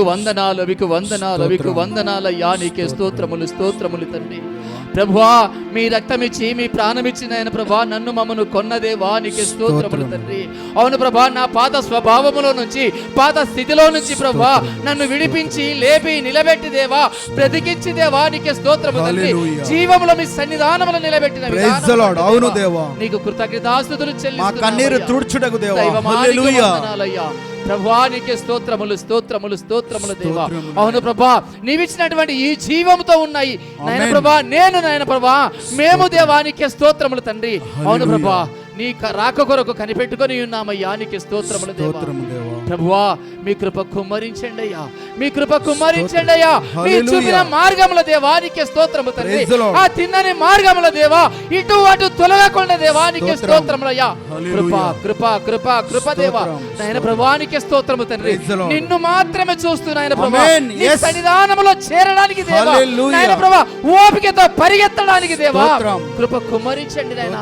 వందనాలు, మీకు వందనాలు, మీకు వందనాలయ్యా. నీకే స్తోత్రములు, స్తోత్రములు తండ్రి. ప్రభువా, మీ రక్తమిచ్చి మీ ప్రాణమిచ్చిన ఆయన ప్రభా నన్ను మమ్మను కొన్న దేవా, నీకే స్తోత్రములు తండ్రి. అవును ప్రభా, నా పాత స్వభావములో నుంచి, పాత స్థితిలో నుంచి ప్రభా నన్ను విడిపించి లేపి నిలబెట్టి దేవా, బ్రతికించి దేవా, నీకే స్తోత్రములు తండ్రి. జీవములో మీ సన్నిధానములో నిలబెట్టిన అవును దేవా, నీకు కృతజ్ఞతాస్తుతులు చెల్లిస్తున్నాము. కన్నీరు తుడుచుటకు దేవా, హల్లెలూయా. ప్రభువా, నీకే స్తోత్రములు, స్తోత్రములు, స్తోత్రములు దేవా. అవును ప్రభా, నీవిచ్చినటువంటి ఈ జీవముతో ఉన్నాయి నాయన ప్రభా, నేను నాయన ప్రభా, మేము దేవా, నీకే స్తోత్రములు తండ్రి. అవును ప్రభా, నీ రాక కొరకు కనిపెట్టుకొని ఉన్నామయ్యా, నీకే స్తోత్రములు దేవా. ప్రభువా, మీ కృప కుమ్మరించండి అయ్యా, మీ కృప కుమ్మరించండి అయ్యా. మీ చూపిన మార్గముల దేవా, నీకే స్తోత్రము తండ్రి. ఆ తిన్నని మార్గముల దేవా, ఇటు అటు తొలగకుండా దేవా, నీకే స్తోత్రములయ్యా. కృప కృప కృప కృప దేవా, నాయన ప్రభువా, నీకే స్తోత్రము తండ్రి. నిన్ను మాత్రమే చూస్తూ నాయన ప్రభువా, నీ సన్నిధానములో చేరడానికి దేవా, నాయన ప్రభువా, ఓపికతో పరిగెత్తడానికి దేవా, కృప కుమ్మరించండి నాయన.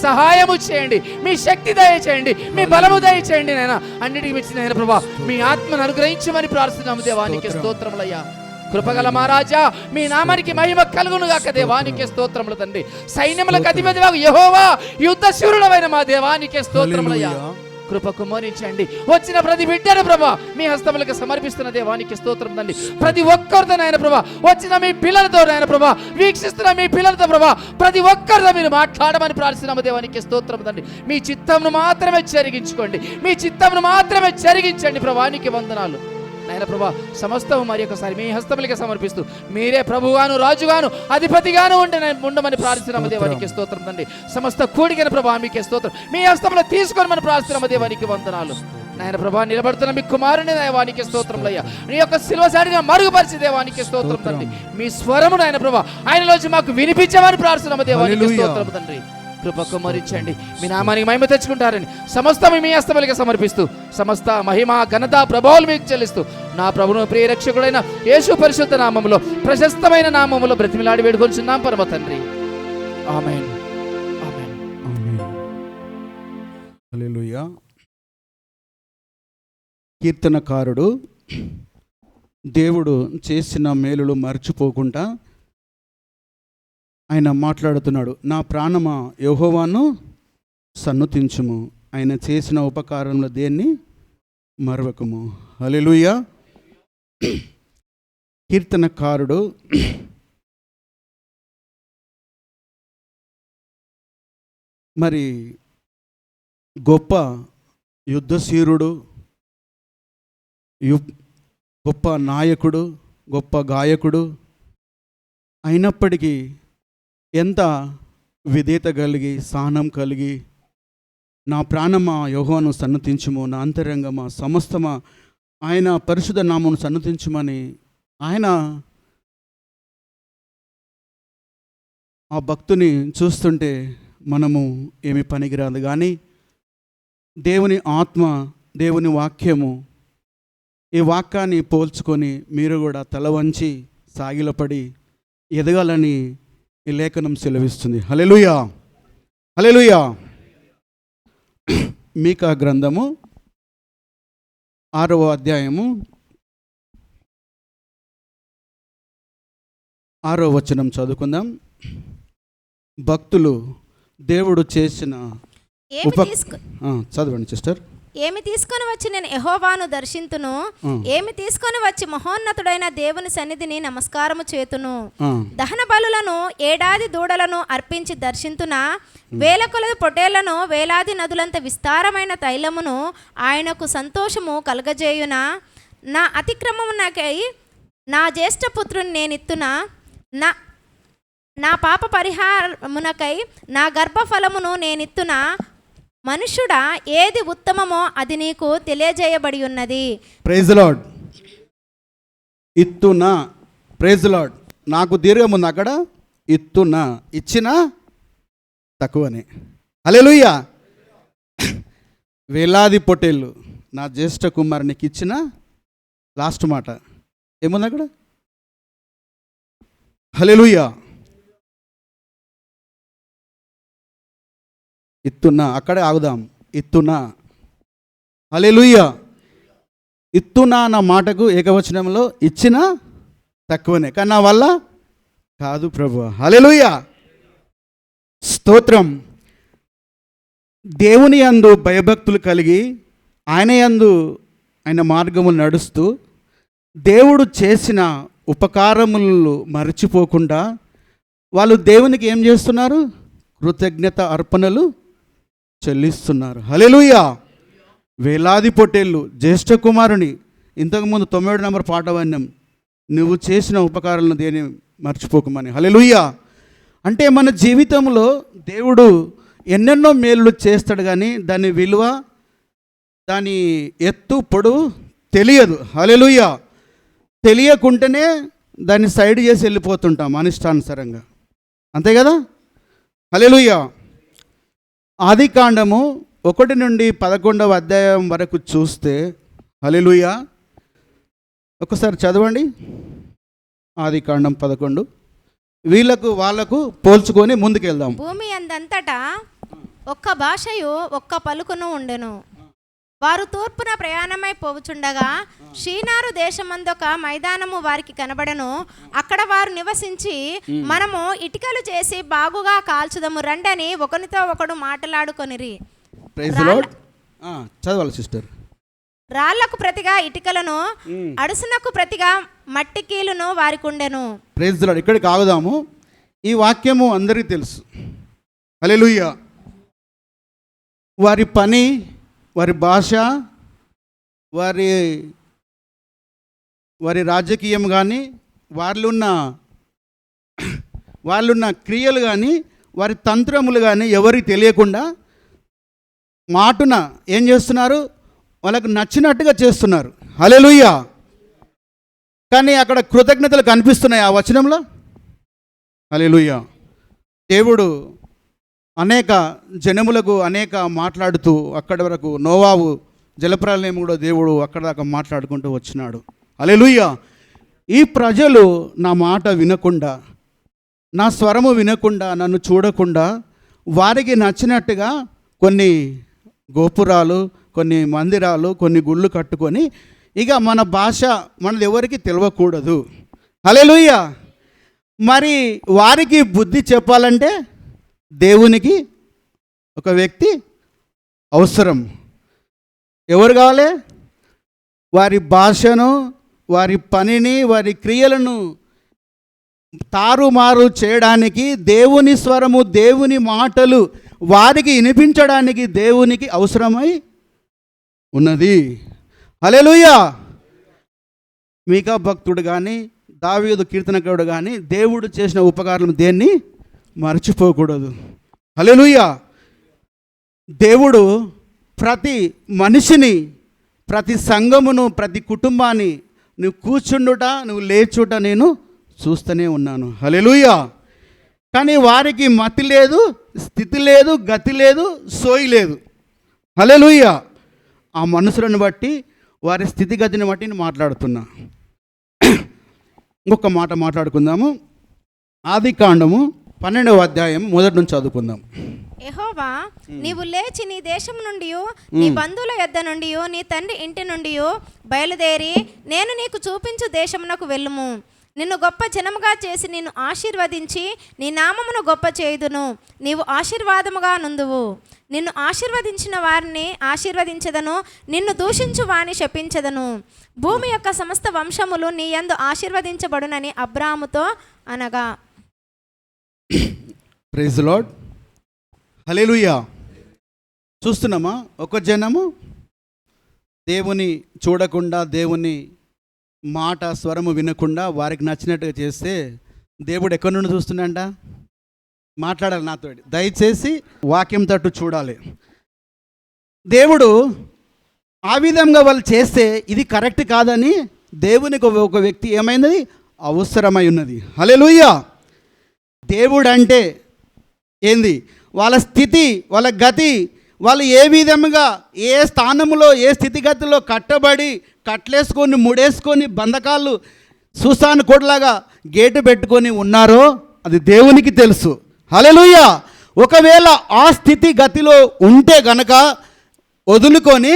సహాయము చేయండి, మీ శక్తి దయచేయండి, మీ బలము దయచేయండి నాయన. అన్నిటికీ మించిన నాయన ప్రభువా, మీ ఆత్మను అనుగ్రహించమని ప్రార్థిస్తున్నాము దేవా, నీకే స్తోత్రములయ్యా. కృపగల మహారాజా, మీ నామానికి మహిమ కలుగును గాక దేవా, నీకే స్తోత్రములు తండ్రి. సైన్యములకు అధిపతిగా యెహోవా, యుద్ధ శూరుడవైన మా దేవా, నీకే స్తోత్రములయ్యా. కృప కుమ్మరించండి. వచ్చిన ప్రతి బిడ్డను ప్రభా మీ హస్తములకు సమర్పిస్తున్న దేవానికి స్తోత్రం తండ్రి. ప్రతి ఒక్కరితో నాయన ప్రభా, వచ్చిన మీ పిల్లలతో నాయన ప్రభా, వీక్షిస్తున్న మీ పిల్లలతో ప్రభా, ప్రతి ఒక్కరితో మీరు మాట్లాడమని ప్రార్థిస్తున్నాము దేవానికి స్తోత్రం తండ్రి. మీ చిత్తమును మాత్రమే జరిగించుకోండి, మీ చిత్తమును మాత్రమే జరిగించండి ప్రభానికి వందనాలు నాయన ప్రభా. సమస్తము మరి ఒకసారి మీ హస్తములకి సమర్పిస్తూ మీరే ప్రభుగాను, రాజుగాను, అధిపతిగాను ఉండమని ప్రార్థిస్తున్నాము దేవానికి స్తోత్రం తండ్రి. సమస్త కూడికన ప్రభా మీకే స్తోత్రం. మీ హస్తములో తీసుకొని మనం ప్రార్థిస్తున్నాము దేవానికి వందనాలు నాయన ప్రభా. నిలబడుతున్న మీ కుమారుని దేవానికి స్తోత్రములయ్యా. నీ యొక్క శిలువ సాటిగా మరుగుపరిచి దేవానికి స్తోత్రం తండ్రి. మీ స్వరము నాయన ప్రభా ఆయనలోంచి మాకు వినిపించమని ప్రార్థిస్తున్నాము దేవానికి స్తోత్రం తండ్రి. కృప కుమ్మరించండి, మీ నామానికి మహిమ తెచ్చుకుంటారని సమస్త మీ హస్తములకి సమర్పిస్తూ సమస్త మహిమ ఘనత ప్రభావాలు మీకు చెల్లిస్తూ నా ప్రభువును ప్రియ రక్షకుడైన యేసు పరిశుద్ధ నామములో, ప్రశస్తమైన నామములో బ్రతిమిలాడి వేడుకొంచున్నాం పరమ తండ్రి. ఆమేన్, ఆమేన్, ఆమేన్. హల్లెలూయా. కీర్తనకారుడు దేవుడు చేసిన మేలులు మర్చిపోకుండా ఆయన మాట్లాడుతున్నాడు. నా ప్రాణమా యెహోవాను సన్నుతించుము, ఆయన చేసిన ఉపకారంలో దేన్ని మరవకము. హల్లెలూయా. కీర్తనకారుడు మరి గొప్ప యుద్ధశీరుడు, గొప్ప నాయకుడు, గొప్ప గాయకుడు అయినప్పటికీ ఎంత విధేయత కలిగి, సహనం కలిగి, నా ప్రాణమా యెహోవాను సన్నతించుము, నా అంతరంగమా సమస్తమా ఆయన పరిశుద్ధ నామమును సన్నతించుమని ఆయన ఆ భక్తుని చూస్తుంటే మనము ఏమి పనికిరాదు. కానీ దేవుని ఆత్మ, దేవుని వాక్యము, ఈ వాక్యాన్ని పోల్చుకొని మీరు కూడా తల వంచి సాగిలపడి ఎదగాలని ఈ లేఖనం సెలవిస్తుంది. హల్లెలూయా, హల్లెలూయా. మీకా గ్రంథము 6వ అధ్యాయము 6వ వచనం చదువుకుందాం. భక్తులు దేవుడు చేసిన చదవండి సిస్టర్. ఏమి తీసుకొని వచ్చి నేను యెహోవాను దర్శింతును, ఏమి తీసుకొని వచ్చి మహోన్నతుడైన దేవుని సన్నిధిని నమస్కారము చేతును. దహన బలులను, ఏడాది దూడలను అర్పించి దర్శింతున, వేల కొలది పొట్టేళ్లను, వేలాది నదులంత విస్తారమైన తైలమును ఆయనకు సంతోషము కలగజేయున. నా అతిక్రమమునకై నా జ్యేష్ఠపుత్రుని నేనిత్తున, నా పాప పరిహారమునకై నా గర్భఫలమును నేనిత్తున. మనుష్యుడా, ఏది ఉత్తమమో అది నీకు తెలియజేయబడి ఉన్నది. Praise the lord. ఇత్తునా, ప్రైజ్ ది లార్డ్. నాకు దీర్ఘం ఉంది అక్కడ. ఇత్తునా, ఇచ్చినా తక్కువనే. హల్లెలూయా. వేలాది పొట్టేళ్ళు నా జ్యేష్ఠ కుమారునికి ఇచ్చిన లాస్ట్ మాట ఏముంది అక్కడ? హల్లెలూయా. ఇత్తున్నా, అక్కడే ఆగుదాం. ఇత్తున్నా. హల్లెలూయా. ఇత్తునా అన్న మాటకు ఏకవచనంలో ఇచ్చిన తక్కువనే, కానీ నా వల్ల కాదు ప్రభువా. హల్లెలూయా, స్తోత్రం. దేవుని యందు భయభక్తులు కలిగి ఆయన మార్గములు నడుస్తూ దేవుడు చేసిన ఉపకారములు మరచిపోకుండా వాళ్ళు దేవునికి ఏం చేస్తున్నారు? కృతజ్ఞత అర్పణలు చెల్లిస్తున్నారు. హల్లెలూయా. వేలాది పొట్టేళ్ళు జ్యేష్ఠ కుమారుని, ఇంతకుముందు 9వ నంబర్ పాట విన్నాం, నువ్వు చేసిన ఉపకారాలను దేని మర్చిపోకమని. హల్లెలూయా. అంటే మన జీవితంలో దేవుడు ఎన్నెన్నో మేలు చేస్తాడు, కానీ దాని విలువ, దాని ఎత్తు పొడవు తెలియదు. హల్లెలూయా. తెలియకుంటేనే దాన్ని సైడ్ చేసి వెళ్ళిపోతుంటాం అనిష్టానుసారంగా, అంతే కదా. హల్లెలూయా. ఆదికాండము 1 నుండి 11వ అధ్యాయం వరకు చూస్తే, హల్లెలూయా, ఒకసారి చదవండి. ఆదికాండం 11, వీళ్ళకు వాళ్ళకు పోల్చుకొని ముందుకెళ్దాం. భూమి అందంతటా ఒక్క భాషయు ఒక్క పలుకును ఉండెను. వారు తూర్పున ప్రయాణమై పోవుచుండగా షీనారు దేశమందొక మైదానము వారికి కనబడెను. అక్కడ వారు నివసించి, మనము ఇటుకలు చేసి బాగుగా కాల్చుదము రండని ఒకనితో ఒకడు మాట్లాడుకొనిరి. చదవాలి సిస్టర్. రాళ్లకు ప్రతిగా ఇటుకలను, అడుసునకు ప్రతిగా మట్టి కీలును వారికి ఉండెను. Praise the Lord. ఇక్కడికి ఆగుదాము. ఈ వాక్యము అందరికీ తెలుసు. హల్లెలూయా. వారి పని, వారి భాష, వారి రాజకీయం కానీ, వాళ్ళున్న క్రియలు కానీ, వారి తంత్రములు కానీ ఎవరికి తెలియకుండా మాటున ఏం చేస్తున్నారు? వాళ్ళకు నచ్చినట్టుగా చేస్తున్నారు. హల్లెలూయా. కానీ అక్కడ కృతజ్ఞతలు కనిపిస్తున్నాయి ఆ వచనంలో. హల్లెలూయా. దేవుడు అనేక జనములకు మాట్లాడుతూ అక్కడి వరకు నోవాహు జలప్రలయం కూడా దేవుడు అక్కడ దాకా మాట్లాడుకుంటూ వచ్చినాడు. హల్లెలూయా. ఈ ప్రజలు నా మాట వినకుండా, నా స్వరము వినకుండా, నన్ను చూడకుండా వారికి నచ్చినట్టుగా కొన్ని గోపురాలు, కొన్ని మందిరాలు, కొన్ని గుళ్ళు కట్టుకొని ఇక మన భాష మనది ఎవరికి తెలియకూడదు. హల్లెలూయా. మరి వారికి బుద్ధి చెప్పాలంటే దేవునికి ఒక వ్యక్తి అవసరం. ఎవరు కావాలి? వారి భాషను, వారి పనిని, వారి క్రియలను తారుమారు చేయడానికి దేవుని స్వరము, దేవుని మాటలు వారికి వినిపించడానికి దేవునికి అవసరమై ఉన్నది. హల్లెలూయా. మీకా భక్తుడు కానీ, దావీదు కీర్తనకారుడు కానీ దేవుడు చేసిన ఉపకారం దేన్ని మర్చిపోకూడదు. హల్లెలూయా. దేవుడు ప్రతి మనిషిని, ప్రతి సంఘమును, ప్రతి కుటుంబాన్ని నువ్వు కూర్చుండుట, నువ్వు లేచుట నేను చూస్తూనే ఉన్నాను. హల్లెలూయా. కానీ వారికి మతి లేదు, స్థితి లేదు, గతి లేదు, సోయి లేదు. హల్లెలూయా. ఆ మనుషులను బట్టి, వారి స్థితిగతిని బట్టి నేను మాట్లాడుతున్నా. ఇంకొక మాట మాట్లాడుకుందాము. ఆదికాండము 12వ అధ్యాయం మొదటి నుంచి చదువుకుందాం. యెహోవా, నీవు లేచి నీ దేశం నుండి, నీ బంధువుల యొద్ద నుండి, నీ తండ్రి ఇంటి నుండి బయలుదేరి నేను నీకు చూపించు దేశమునకు వెళ్ళుము. నిన్ను గొప్ప జనముగా చేసి నిన్ను ఆశీర్వదించి నీ నామమును గొప్ప చేయుదును. నీవు ఆశీర్వాదముగా నుందువు. నిన్ను ఆశీర్వదించిన వారిని ఆశీర్వదించెదను, నిన్ను దూషించు వారిని శపించెదను. భూమి యొక్క సమస్త వంశములు నీ యందు ఆశీర్వదించబడునని అబ్రాహాముతో అనగా. Praise the lord. హల్లెలూయా. చూస్తున్నామా? ఒక జనము దేవుని చూడకుండా, దేవుని మాట స్వరము వినకుండా వారికి నచ్చినట్టుగా చేస్తే దేవుడు ఎక్కడి నుండి చూస్తున్నాడంట? మాట్లాడాలి నాతో. దయచేసి వాక్యం తట్టు చూడాలి. దేవుడు ఆ విధంగా వాళ్ళు చేస్తే ఇది కరెక్ట్ కాదని దేవునికి ఒక వ్యక్తి ఏమైంది? అవసరమై ఉన్నది. హల్లెలూయా. దేవుడు అంటే ఏంది? వాళ్ళ స్థితి, వాళ్ళ గతి, వాళ్ళు ఏ విధంగా, ఏ స్థానంలో, ఏ స్థితిగతిలో కట్టబడి, కట్లేసుకొని, ముడేసుకొని, బంధకాలు సుసాను కోటలాగా గేటు పెట్టుకొని ఉన్నారో అది దేవునికి తెలుసు. హల్లెలూయా. ఒకవేళ ఆ స్థితి గతిలో ఉంటే గనక వదులుకొని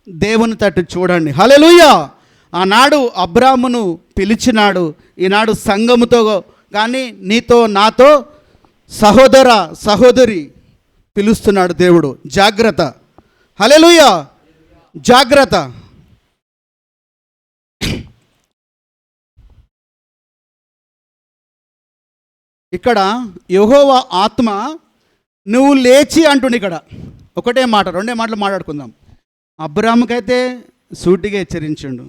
దేవుని తట్టు చూడండి. హల్లెలూయా. ఆనాడు అబ్రామును పిలిచినాడు, ఈనాడు సంఘముతో కానీ నీతో నాతో సహోదర సహోదరి పిలుస్తున్నాడు దేవుడు. జాగ్రత్త. హల్లెలూయా. జాగ్రత్త. ఇక్కడ యెహోవా ఆత్మ నువ్వు లేచి అంటుండు. ఇక్కడ ఒకటే మాట, రెండే మాటలు మాట్లాడుకుందాం. అబ్రాహాముకైతే సూటిగా హెచ్చరించిండు,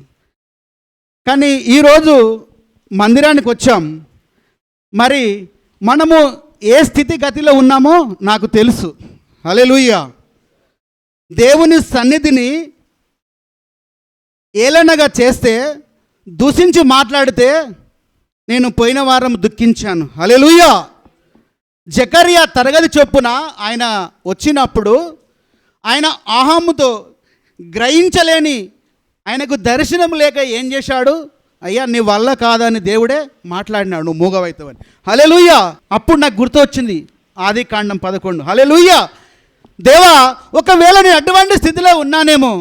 కానీ ఈరోజు మందిరానికి వచ్చాం. మరి మనము ఏ స్థితిగతిలో ఉన్నామో నాకు తెలుసు. హల్లెలూయా. దేవుని సన్నిధిని ఏలనగా చేస్తే, దూషించి మాట్లాడితే నేను పోయిన వారం దుఃఖించాను. హల్లెలూయా. జకర్యా తరగతి చొప్పున ఆయన వచ్చినప్పుడు ఆయన ఆహాముతో గ్రహించలేని, ఆయనకు దర్శనం లేక ఏం చేశాడు? అయ్యా నీ వల్ల కాదని దేవుడే మాట్లాడినాడు, నువ్వు మూగవైతావని. హల్లెలూయా. అప్పుడు నాకు గుర్తు వచ్చింది ఆదికాండం 11. హల్లెలూయా. దేవా, ఒకవేళ నేను అటువంటి స్థితిలో ఉన్నానేమో,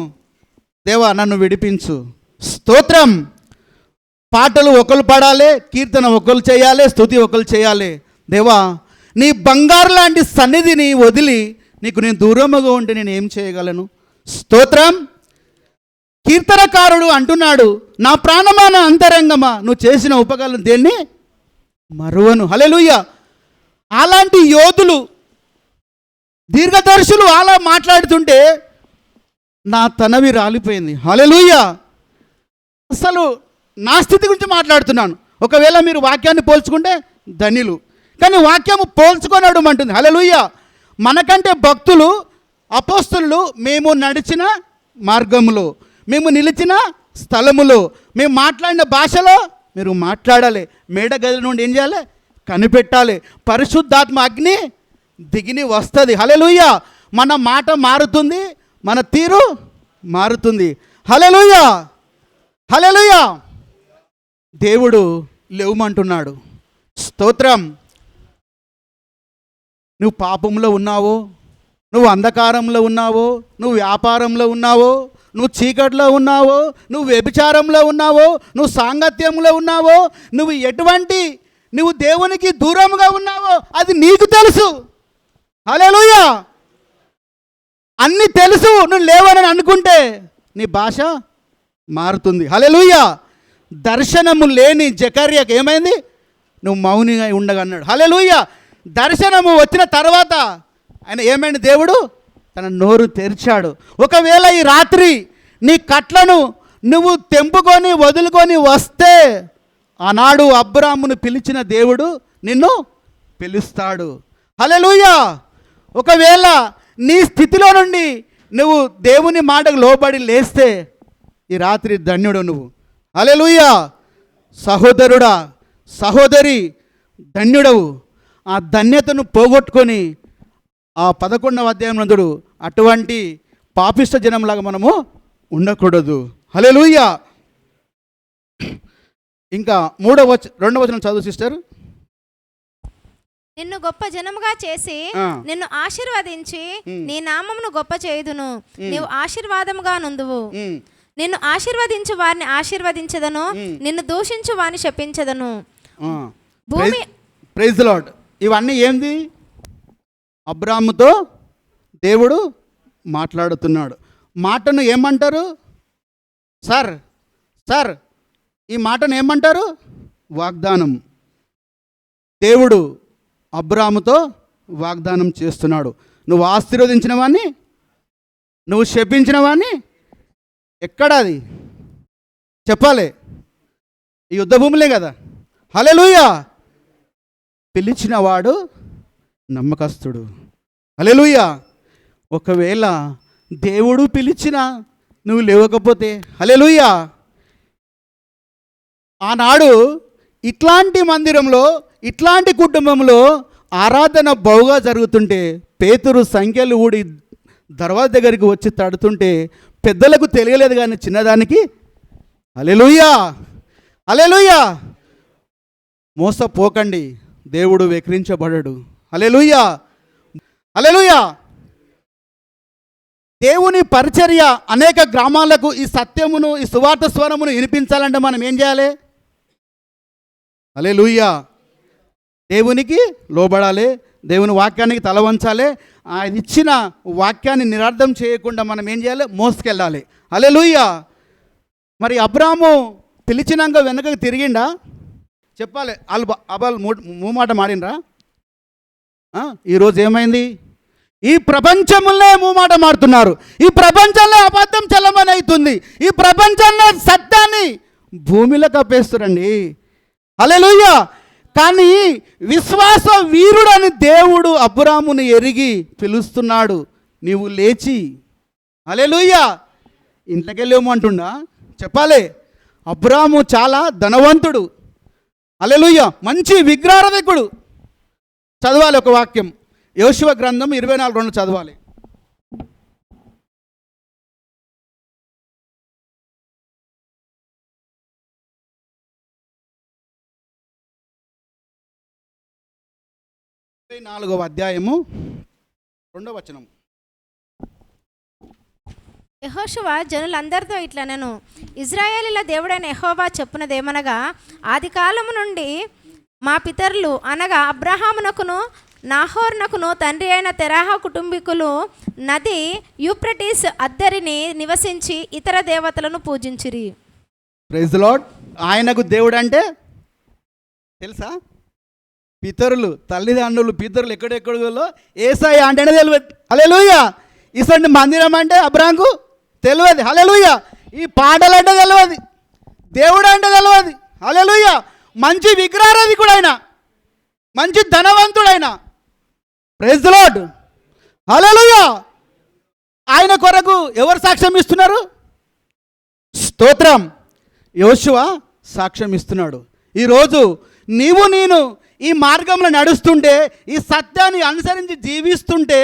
దేవా నన్ను విడిపించు. స్తోత్రం. పాటలు ఒకరు పాడాలి, కీర్తన ఒకరు చేయాలి, స్తుతి ఒకరు చేయాలి. దేవా, నీ బంగారు లాంటి సన్నిధిని వదిలి నీకు నేను దూరముగా ఉంటే నేను ఏం చేయగలను? స్తోత్రం. కీర్తనకారుడు అంటున్నాడు, నా ప్రాణమాన అంతరంగమా నువ్వు చేసిన ఉపకారం దేన్ని మరువను. హల్లెలూయా. అలాంటి యోధులు, దీర్ఘదర్శులు అలా మాట్లాడుతుంటే నా తనవి రాలిపోయింది. హల్లెలూయా. అసలు నా స్థితి గురించి మాట్లాడుతున్నాను. ఒకవేళ మీరు వాక్యాన్ని పోల్చుకుంటే ధన్యులు, కానీ వాక్యము పోల్చుకొనడం అంటుంది. హల్లెలూయా. మనకంటే భక్తులు, అపోస్తలులు మేము నడిచిన మార్గములో, మేము నిలిచిన స్థలములో, మేము మాట్లాడిన భాషలో మీరు మాట్లాడాలి. మేడ గది నుండి ఏం చేయాలి? కనిపెట్టాలి. పరిశుద్ధాత్మ అగ్ని దిగిని వస్తుంది. హల్లెలూయా. మన మాట మారుతుంది, మన తీరు మారుతుంది. హల్లెలూయా. హల్లెలూయా. దేవుడు లేవమంటున్నాడు. స్తోత్రం. నువ్వు పాపంలో ఉన్నావో, నువ్వు అంధకారంలో ఉన్నావో, నువ్వు వ్యాపారంలో ఉన్నావో, నువ్వు చీకట్లో ఉన్నావో, నువ్వు వ్యభిచారంలో ఉన్నావో, నువ్వు సాంగత్యంలో ఉన్నావో, నువ్వు దేవునికి దూరంగా ఉన్నావో అది నీకు తెలుసు. హల్లెలూయా. అన్నీ తెలుసు. నువ్వు లేవనని అనుకుంటే నీ భాష మారుతుంది. హల్లెలూయా. దర్శనము లేని జకర్యాకి ఏమైంది? నువ్వు మౌనిగా ఉండగన్నాడు. హల్లెలూయా. దర్శనము వచ్చిన తర్వాత ఆయన ఏమైంది? దేవుడు తన నోరు తెరిచాడు. ఒకవేళ ఈ రాత్రి నీ కట్లను నువ్వు తెంపుకొని వదులుకొని వస్తే, ఆనాడు అబ్రాహామును పిలిచిన దేవుడు నిన్ను పిలుస్తాడు. హల్లెలూయా. ఒకవేళ నీ స్థితిలో నుండి నువ్వు దేవుని మాటకు లోబడి లేస్తే ఈ రాత్రి ధన్యుడు నువ్వు. హల్లెలూయా. సహోదరుడా, సహోదరి, ధన్యుడవు. ఆ ధన్యతను పోగొట్టుకొని ఆ 11వ అధ్యాయం నందుడు అటువంటి పాపిష్ట జనంలాగా మనము ఉండకూడదు. హల్లెలూయా. ఇంకా 2వ వచనం చదువు సిస్టర్. నిన్ను గొప్ప జనముగా చేసి నిన్ను ఆశీర్వదించి నీ నామమును గొప్ప చేయుదును. నీవు ఆశీర్వాదముగా నుందువు. నిన్ను ఆశీర్వదించు వారిని ఆశీర్వదించదను, నిన్ను దూషించు వారిని శపించదను. భూమి ప్రైజ్ ది లార్డ్. ఇవన్నీ ఏంది? అబ్రాహాముతో దేవుడు మాట్లాడుతున్నాడు. మాటను ఏమంటారు? సార్ ఈ మాటను ఏమంటారు? వాగ్దానం. దేవుడు అబ్రాహాముతో వాగ్దానం చేస్తున్నాడు. నువ్వు ఆశీర్వదించిన వాడిని, నువ్వు శపించిన వాడిని ఎక్కడా అది చెప్పాలి? ఈ యుద్ధ భూములే కదా. హల్లెలూయా. పిలిచిన వాడు నమ్మకస్తుడు. హల్లెలూయా. ఒకవేళ దేవుడు పిలిచినా నువ్వు లేవకపోతే, హల్లెలూయా, ఆనాడు ఇట్లాంటి మందిరంలో, ఇట్లాంటి కుటుంబంలో ఆరాధన బహుగా జరుగుతుంటే పేతురు సంఖ్యలు ఊడి దర్వాజ దగ్గరికి వచ్చి తడుతుంటే పెద్దలకు తెలియలేదు కానీ చిన్నదానికి హల్లెలూయా, హల్లెలూయా. మోసపోకండి, దేవుడు వెక్రించబడడు. హల్లెలూయా, హల్లెలూయా. దేవుని పరిచర్య అనేక గ్రామాలకు ఈ సత్యమును, ఈ సువార్త స్వరమును వినిపించాలంటే మనం ఏం చేయాలి? హల్లెలూయా. దేవునికి లోబడాలి, దేవుని వాక్యానికి తల వంచాలి. ఆయన ఇచ్చిన వాక్యాన్ని నిరర్థం చేయకుండా మనం ఏం చేయాలి? మోసుకెళ్ళాలి. హల్లెలూయా. మరి అబ్రాము పిలిచినాక వెనకకి తిరిగిండా? చెప్పాలి. అబాల్ మూమాట మాడినరా? ఈరోజు ఏమైంది? ఈ ప్రపంచంలో మూమాట మాడుతున్నారు. ఈ ప్రపంచంలో అబద్ధం చల్లమని అవుతుంది. ఈ ప్రపంచంలో సత్యాన్ని భూమిలో కప్పేస్తురండి. హల్లెలూయా. కానీ విశ్వాస వీరుడని దేవుడు అబ్రామును ఎరిగి పిలుస్తున్నాడు. నీవు లేచి, హల్లెలూయా, ఇంట్లోకెళ్ళేమో అంటుండా? చెప్పాలి. అబ్రాము చాలా ధనవంతుడు, హల్లెలూయా, మంచి విగ్రహారాధకుడు. చదవాలి ఒక వాక్యం, యోషువ గ్రంథం 24:2 చదవాలి. అధ్యాయము 2వ వచనం. యెహోషువ జనులందరితో ఇట్లా నేను ఇశ్రాయేలీల దేవుడైన యెహోవా చెప్పునదేమనగా, ఆది కాలము నుండి మా పితరులు అనగా అబ్రహామునకును నాహోర్నకును తండ్రి అయిన తెరాహ కుటుంబీకులు నది యూఫ్రటీస్ అద్దరిని నివసించి ఇతర దేవతలను పూజించిరి. Praise the lord. ఆయనకు దేవుడు అంటే తెలుసా? పితరులు, తల్లిదండ్రులు, పితరులు ఎక్కడెక్కడో ఏసాయి అంటేనే తెలియదు. హల్లెలూయా. ఇసంటి మందిరం అంటే అబ్రాంకు తెలియదు. హల్లెలూయా. ఈ పాటలు అంటే తెలియదు, దేవుడు అంటే తెలియదు. హల్లెలూయా. మంచి విగ్రహారాధికుడు ఆయన, మంచి ధనవంతుడైన. Praise the lord. హల్లెలూయా. ఆయన కొరకు ఎవరు సాక్ష్యం ఇస్తున్నారు? స్తోత్రం. యోషువ సాక్ష్యం ఇస్తున్నాడు. ఈరోజు నీవు నేను ఈ మార్గంలో నడుస్తుంటే, ఈ సత్యాన్ని అనుసరించి జీవిస్తుంటే,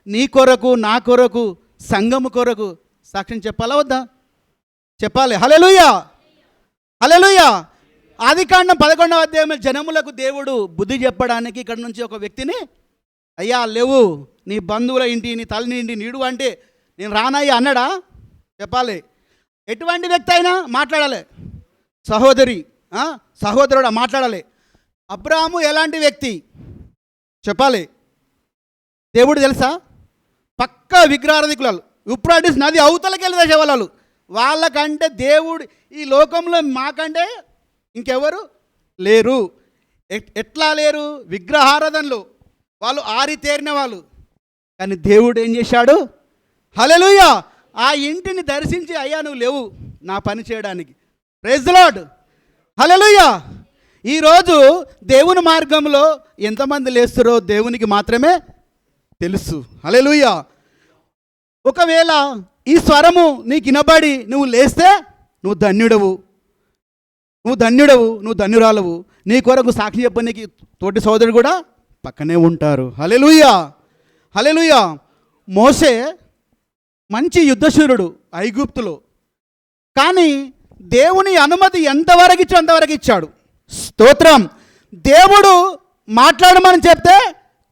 నీ కొరకు, నా కొరకు, సంఘము కొరకు సాక్ష్యం చెప్పాలా వద్దా? చెప్పాలి. హల్లెలూయా. హల్లెలూయా. ఆదికాండం 11వ అధ్యాయంలో జనములకు దేవుడు బుద్ధి చెప్పడానికి ఇక్కడ నుంచి ఒక వ్యక్తిని, అయ్యా లేవు, నీ బంధువుల ఇంటి, నీ తల్లి ఇంటి నీడు అంటే నేను రానయ్యా అన్నాడా? చెప్పాలి. ఎటువంటి వ్యక్తి అయినా మాట్లాడాలి. సహోదరి, సహోదరుడా మాట్లాడాలి. అబ్రాహాము ఎలాంటి వ్యక్తి చెప్పాలి? దేవుడు తెలుసా? పక్కా విగ్రహారాధికులు. యూఫ్రటీస్ నది అవతలకి వెళ్ళి దేశవాళ్ళు. వాళ్ళకంటే దేవుడు ఈ లోకంలో మాకంటే ఇంకెవరు లేరు. ఎట్లా లేరు? విగ్రహారాధనలు వాళ్ళు ఆరితేరిన వాళ్ళు. కానీ దేవుడు ఏం చేశాడు? హల్లెలూయా. ఆ ఇంటిని దర్శించి, అయ్యా నువ్వు లేవు నా పని చేయడానికి. Praise the lord. హల్లెలూయా. ఈరోజు దేవుని మార్గంలో ఎంతమంది లేస్తారో దేవునికి మాత్రమే తెలుసు. హల్లెలూయా. ఒకవేళ ఈ స్వరము నీకు వినబడి నువ్వు లేస్తే నువ్వు ధన్యుడవు, నువ్వు ధన్యుడవు, నువ్వు ధన్యురాలవు. నీ కొరకు సాక్షి చెప్పనీకి తోటి సోదరుడు కూడా పక్కనే ఉంటారు. హల్లెలూయా. హల్లెలూయా. మోషే మంచి యుద్ధశూరుడు ఐగుప్తులో. కానీ దేవుని అనుమతి ఎంతవరకు ఇచ్చాడు అంతవరకు ఇచ్చాడు. స్తోత్రం. దేవుడు మాట్లాడమని చెప్తే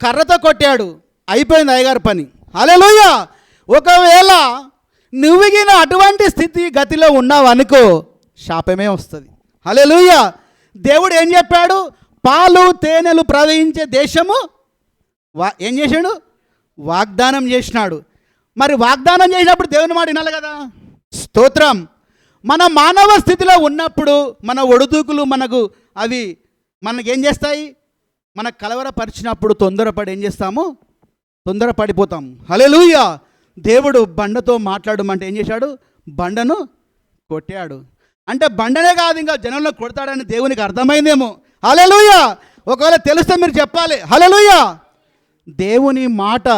కర్రతో కొట్టాడు, అయిపోయింది అయ్యగారి పని. హల్లెలూయా. ఒకవేళ నువ్వుగిన అటువంటి స్థితి గతిలో ఉన్నావు అనుకో, శాపమే వస్తుంది. హల్లెలూయా. దేవుడు ఏం చెప్పాడు? పాలు తేనెలు ప్రవహించే దేశము ఏం చేశాడు? వాగ్దానం చేసినాడు. మరి వాగ్దానం చేసినప్పుడు దేవుని మాట వినాలి కదా. స్తోత్రం. మన మానవ స్థితిలో ఉన్నప్పుడు మన ఒడిదుడుకులు అవి మనకేం చేస్తాయి? మనకు కలవరపరిచినప్పుడు తొందరపడి ఏం చేస్తాము? తొందరపడిపోతాం. హల్లెలూయా. దేవుడు బండతో మాట్లాడమంటే ఏం చేశాడు? బండను కొట్టాడు. అంటే బండనే కాదు, ఇంకా జనంలో కొడతాడని దేవునికి అర్థమైందేమో. హల్లెలూయా. ఒకవేళ తెలిస్తే మీరు చెప్పాలి. హల్లెలూయా. దేవుని మాట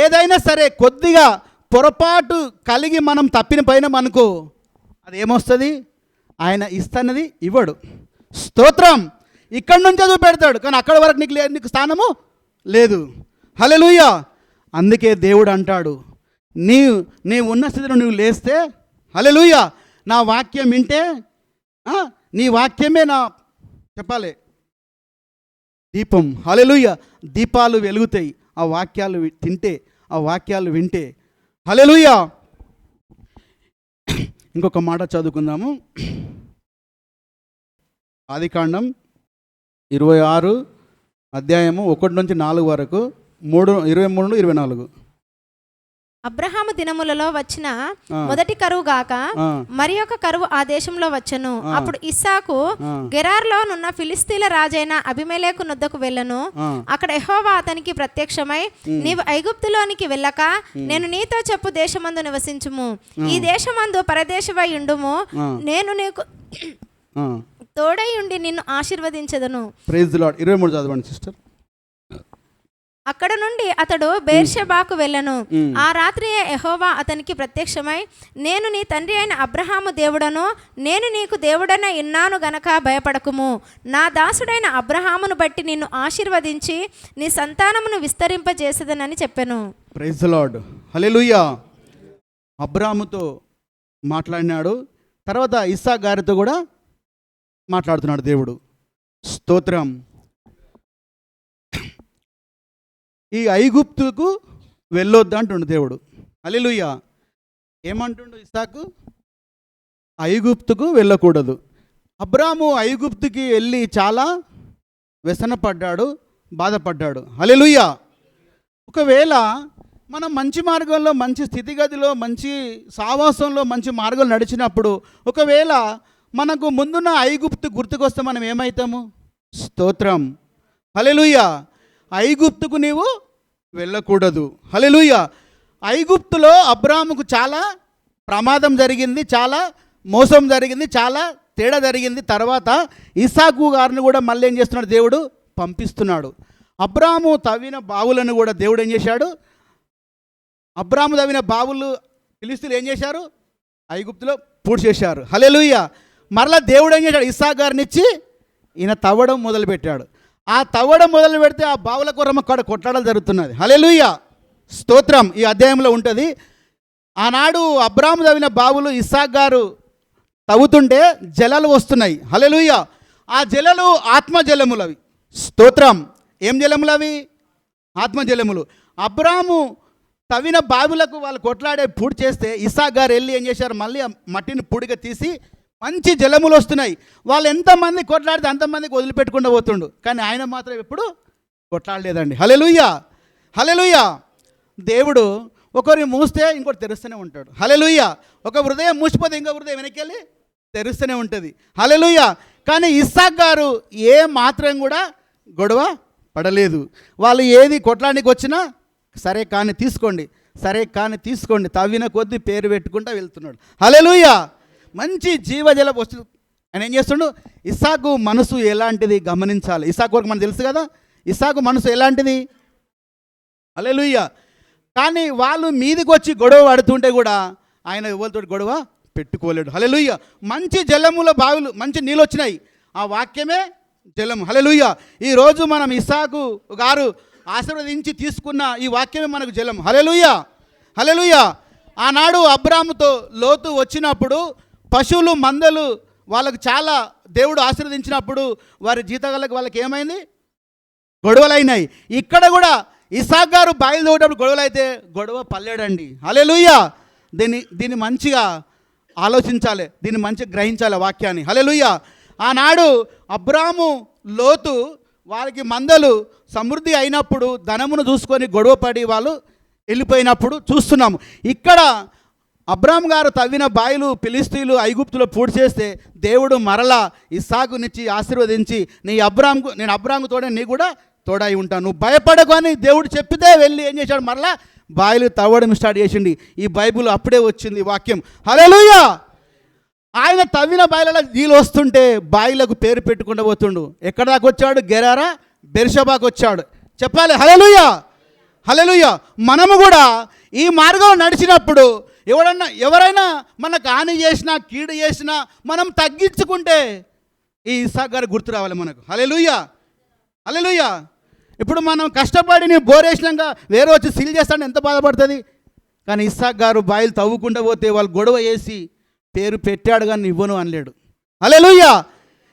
ఏదైనా సరే కొద్దిగా పొరపాటు కలిగి మనం తప్పిన పైన అనుకో, అది ఏమొస్తుంది? ఆయన ఇస్తానది ఇవ్వడు. స్తోత్రం. ఇక్కడి నుంచే చూపెడతాడు, కానీ అక్కడి వరకు నీకు స్థానము లేదు. హల్లెలూయా. అందుకే దేవుడు అంటాడు, నీ ఉన్న స్థితిలో నువ్వు లేస్తే, హల్లెలూయా, నా వాక్యం వింటే, నీ వాక్యమే నా చెప్పాలి దీపం. హల్లెలూయా. దీపాలు వెలుగుతాయి ఆ వాక్యాలు తింటే, ఆ వాక్యాలు వింటే. హల్లెలూయా. ఇంకొక మాట చదువుకుందాము. ఆదికాండం 26 అధ్యాయము 1-4 వరకు, 23-24. అబ్రహాము దినములలో వచ్చిన మొదటి కరువు గాక మరి ఒక కరువు ఆ దేశంలో వచ్చెను. అప్పుడు ఇస్సాకు గెరార్లో నున్న ఫిలిస్తీన్ల రాజైన అబీమెలెకు నొద్దకు వెళ్ళెను. అక్కడ యెహోవా అతనికి ప్రత్యక్షమై, నీవు ఐగుప్తులోనికి వెళ్ళక నేను నీతో చెప్పు దేశమందు నివసించుము. ఈ దేశమందు పరదేశమై ఉండుము. నేను నీకు తోడై ఉండి నిన్ను ఆశీర్వదించెదను. Praise the lord. 23 చదవండి సిస్టర్. అక్కడ నుండి అతడు బెర్షెబాకు వెళ్ళెను. ఆ రాత్రియే యెహోవా అతనికి ప్రత్యక్షమై, నేను నీ తండ్రి అయిన అబ్రహాము దేవుడను, నేను నీకు దేవుడనే ఉన్నాను గనక భయపడకుము. నా దాసుడైన అబ్రహామును బట్టి నిన్ను ఆశీర్వదించి నీ సంతానమును విస్తరింపజేసేదనని చెప్పెను. Praise the lord. హల్లెలూయా. అబ్రహాముతో మాట్లాడినాడు, తర్వాత ఇస్సాకు గారితో కూడా మాట్లాడుతున్నాడు దేవుడు. స్తోత్రం. ఈ ఐగుప్తుకు వెళ్ళొద్దు అంటుండు దేవుడు. హల్లెలూయా. ఏమంటుండు ఇస్సాకు? ఐగుప్తుకు వెళ్ళకూడదు. అబ్రాము ఐగుప్తుకి వెళ్ళి చాలా వ్యసనపడ్డాడు, బాధపడ్డాడు. హల్లెలూయా. ఒకవేళ మనం మంచి మార్గంలో, మంచి స్థితిగతిలో, మంచి సావాసంలో, మంచి మార్గంలో నడిచినప్పుడు ఒకవేళ మనకు ముందున్న ఐగుప్తు గుర్తుకొస్తే మనం ఏమవుతాము? స్తోత్రం. హల్లెలూయా. ఐగుప్తుకు నీవు వెళ్ళకూడదు. హల్లెలూయా. ఐగుప్తులో అబ్రాముకు చాలా ప్రమాదం జరిగింది, చాలా మోసం జరిగింది, చాలా తేడా జరిగింది. తర్వాత ఇస్సాకు గారిని కూడా మళ్ళీ ఏం చేస్తున్నాడు? దేవుడు పంపిస్తున్నాడు. అబ్రాము తవ్విన బావులను కూడా దేవుడు ఏం చేశాడు? అబ్రాము తవ్విన బావులు ఫిలిస్తీయులు ఏం చేశారు? ఐగుప్తులో పూడ్చేశారు. హల్లెలూయా. మరలా దేవుడు ఏం చేశాడు? ఇస్సాకు గారిని ఇచ్చి ఈయన తవ్వడం మొదలుపెట్టాడు. ఆ తవ్వడం మొదలు పెడితే ఆ బావుల కొరమ కాడ కొట్లాడలు జరుగుతున్నది. హల్లెలూయా. స్తోత్రం. ఈ అధ్యాయంలో ఉంటుంది. ఆనాడు అబ్రాము తవ్విన బావులు ఇస్సాకు గారు తవ్వుతుంటే జలాలు వస్తున్నాయి. హల్లెలూయా. ఆ జలాలు ఆత్మజలములు అవి. స్తోత్రం. ఏం జలములు అవి? ఆత్మజలములు. అబ్రాము తవ్విన బావులకు వాళ్ళు కొట్లాడే పూడి చేస్తే ఇస్సాకు గారు వెళ్ళి ఏం చేశారు? మళ్ళీ ఆ మట్టిని పూడిగా తీసి మంచి జలములు వస్తున్నాయి. వాళ్ళు ఎంతమంది కొట్లాడితే అంతమందికి వదిలిపెట్టకుండా పోతుండు, కానీ ఆయన మాత్రం ఎప్పుడు కొట్లాడలేదండి. హల్లెలూయా. హల్లెలూయా. దేవుడు ఒకరిని మూస్తే ఇంకోటి తెరుస్తూనే ఉంటాడు. హల్లెలూయా. ఒక హృదయం మూసిపోతే ఇంకో హృదయం వెనక్కి వెళ్ళి తెరుస్తూనే ఉంటుంది. హల్లెలూయా. కానీ ఇస్సాకు గారు ఏ మాత్రం కూడా గొడవ పడలేదు. వాళ్ళు ఏది కొట్లాడానికి వచ్చినా సరే కానీ తీసుకోండి, సరే కానీ తీసుకోండి, తవ్విన కొద్దీ పేరు పెట్టుకుంటూ వెళ్తున్నాడు. హల్లెలూయా. మంచి జీవజల వస్తు ఆయన ఏం చేస్తుండు? ఇస్సాకు మనసు ఎలాంటిది గమనించాలి. ఇస్సాకు వరకు మనకు తెలుసు కదా, ఇస్సాకు మనసు ఎలాంటిది. హల్లెలూయా. కానీ వాళ్ళు మీదికి వచ్చి గొడవ పడుతుంటే కూడా ఆయన ఎవరితో గొడవ పెట్టుకోలేడు. హల్లెలూయా. మంచి జలముల బావులు, మంచి నీళ్ళు వచ్చినాయి. ఆ వాక్యమే జలం. హల్లెలూయా. ఈరోజు మనం ఇస్సాకు గారు ఆశీర్వదించి తీసుకున్న ఈ వాక్యమే మనకు జలం. హల్లెలూయా. హల్లెలూయా. ఆనాడు అబ్రాముతో లోతు వచ్చినప్పుడు పశువులు మందలు వాళ్ళకు చాలా దేవుడు ఆశీర్వదించినప్పుడు వారి జీతగాళ్ళకి వాళ్ళకి ఏమైంది? గొడవలైనాయి. ఇక్కడ కూడా ఇస్సాకు గారు బాయిలు తోటప్పుడు గొడవలైతే గొడవ పల్లేడండి. హల్లెలూయా. దీన్ని మంచిగా ఆలోచించాలి, దీన్ని మంచిగా గ్రహించాలి వాక్యాన్ని. హల్లెలూయా. ఆనాడు అబ్రాము లోతు వారికి మందలు సమృద్ధి అయినప్పుడు ధనమును చూసుకొని గొడవపడి వాళ్ళు వెళ్ళిపోయినప్పుడు చూస్తున్నాము. ఇక్కడ అబ్రాము గారు తవ్విన బాయిలు ఫిలిస్తీయులు ఐగుప్తులో పూడి చేస్తే దేవుడు మరలా ఇస్సాకునిచ్చి ఆశీర్వదించి నేను అబ్రాము తోడే నీ కూడా తోడై ఉంటాను, నువ్వు భయపడకు అని దేవుడు చెప్పితే వెళ్ళి ఏం చేశాడు? మరలా బాయిలు తవ్వడం స్టార్ట్ చేసింది. ఈ బైబిల్ అప్పుడే వచ్చింది వాక్యం. హల్లెలూయా. ఆయన తవ్విన బాయిలలో నీళ్ళు వస్తుంటే బాయిలకు పేరు పెట్టుకుంటూ పోతుండు. ఎక్కడ దాకా వచ్చాడు? గెరారా, బెర్షెబాకు వచ్చాడు. చెప్పాలి. హల్లెలూయా. హల్లెలూయా. మనము కూడా ఈ మార్గంలో నడిచినప్పుడు ఎవరైనా మనకు హాని చేసినా కీడు చేసినా మనం తగ్గించుకుంటే ఈ ఇస్సాకు గారు గుర్తు రావాలి మనకు. హల్లెలూయా. హల్లెలూయా. ఇప్పుడు మనం కష్టపడి నీ బోరేసినాక వేరే వచ్చి సీల్ చేస్తాడు, ఎంత బాధపడుతుంది. కానీ ఇస్సాకు గారు బాయిలు తవ్వుకుంటూ పోతే వాళ్ళు గొడవ వేసి పేరు పెట్టాడు కానీ ఇవ్వను అనలేడు. హల్లెలూయా.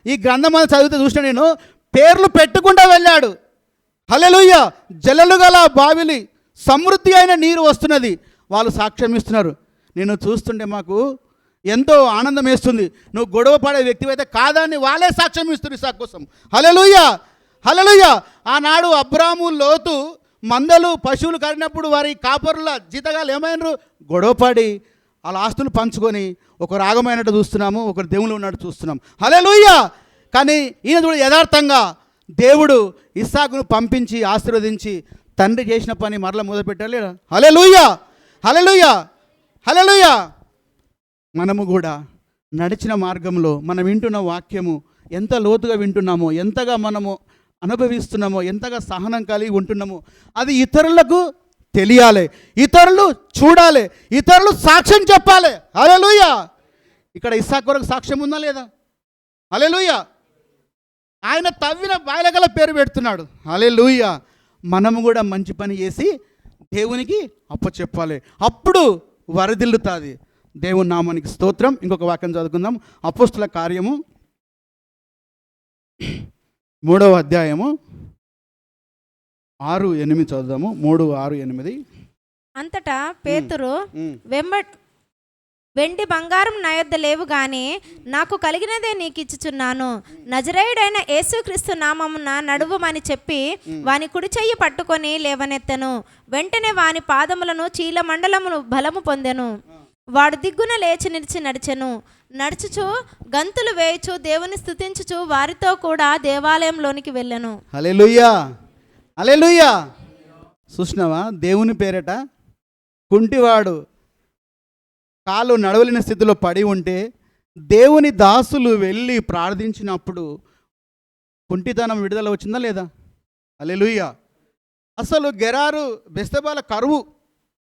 ఈ గ్రంథం అని చదివితే చూసిన నేను పేర్లు పెట్టుకుంటూ వెళ్ళాడు. హల్లెలూయా. జలలు గల బావిలి సమృద్ధి అయిన నీరు వస్తున్నది. వాళ్ళు సాక్ష్యం ఇస్తున్నారు. నేను చూస్తుంటే మాకు ఎంతో ఆనందం వేస్తుంది. నువ్వు గొడవ పడే వ్యక్తి అయితే కాదని వాళ్ళే సాక్ష్యం ఇస్తున్నారు ఇస్సాకు కోసం. హల్లెలూయా, హల్లెలూయా. ఆనాడు అబ్రాము లోతు మందలు పశువులు కరిగినప్పుడు వారి కాపరుల జీతగాలు ఏమైనారు? గొడవపడి వాళ్ళ ఆస్తులు పంచుకొని ఒకరు రాగమైనట్టు చూస్తున్నాము, ఒకరు దేవుళ్ళు ఉన్నట్టు చూస్తున్నాం. హల్లెలూయా. కానీ ఈయన చూడ యథార్థంగా దేవుడు ఇస్సాకును పంపించి ఆశీర్వదించి తండ్రి చేసిన పని మరలా మొదలుపెట్టాలి. హల్లెలూయా, హల్లెలూయా, హల్లెలూయా. మనము కూడా నడిచిన మార్గంలో మనం వింటున్న వాక్యము ఎంత లోతుగా వింటున్నామో, ఎంతగా మనము అనుభవిస్తున్నామో, ఎంతగా సహనం కలిగి ఉంటున్నామో అది ఇతరులకు తెలియాలి, ఇతరులు చూడాలి, ఇతరులు సాక్ష్యం చెప్పాలి. హల్లెలూయా. ఇక్కడ ఇస్సాకు కొరకు సాక్ష్యం ఉందా లేదా? హల్లెలూయా. ఆయన తవ్విన బాయలగల పేరు పెడుతున్నాడు. హల్లెలూయా. మనము కూడా మంచి పని చేసి దేవునికి అప్పచెప్పాలి, అప్పుడు వరదిల్లుతుంది. దేవుని నామానికి స్తోత్రం. ఇంకొక వాక్యం చదువుకుందాం. అపోస్తుల కార్యము 3వ అధ్యాయము 6-8 చదువుదాము. 3-6-8. అంతటా పేతురు వెండి బంగారం నా యొద్ద లేవు గాని నాకు కలిగినదే నీకు ఇచ్చుచున్నాను. నజరేయుడైన యేసుక్రీస్తు నామమున నడువుమని చెప్పి వాని కుడి చెయ్యి పట్టుకొని లేవనెత్తెను. వెంటనే వాని పాదములను చీలమండలమును బలము పొందెను. వాడు దిగ్గున లేచి నిలిచి నడిచెను. నడుచుచు గంతులు వేయుచు దేవుని స్తుతించుచు వారితో కూడా దేవాలయంలోనికి వెళ్ళెను. హల్లెలూయా, హల్లెలూయా. చూసినావా? దేవుని పేరట కుంటివాడు కాళ్ళు నడవలేని స్థితిలో పడి ఉంటే దేవుని దాసులు వెళ్ళి ప్రార్థించినప్పుడు కుంటితనం విడుదల వచ్చిందా లేదా? హల్లెలూయా. అసలు గెరారు బెస్తబాల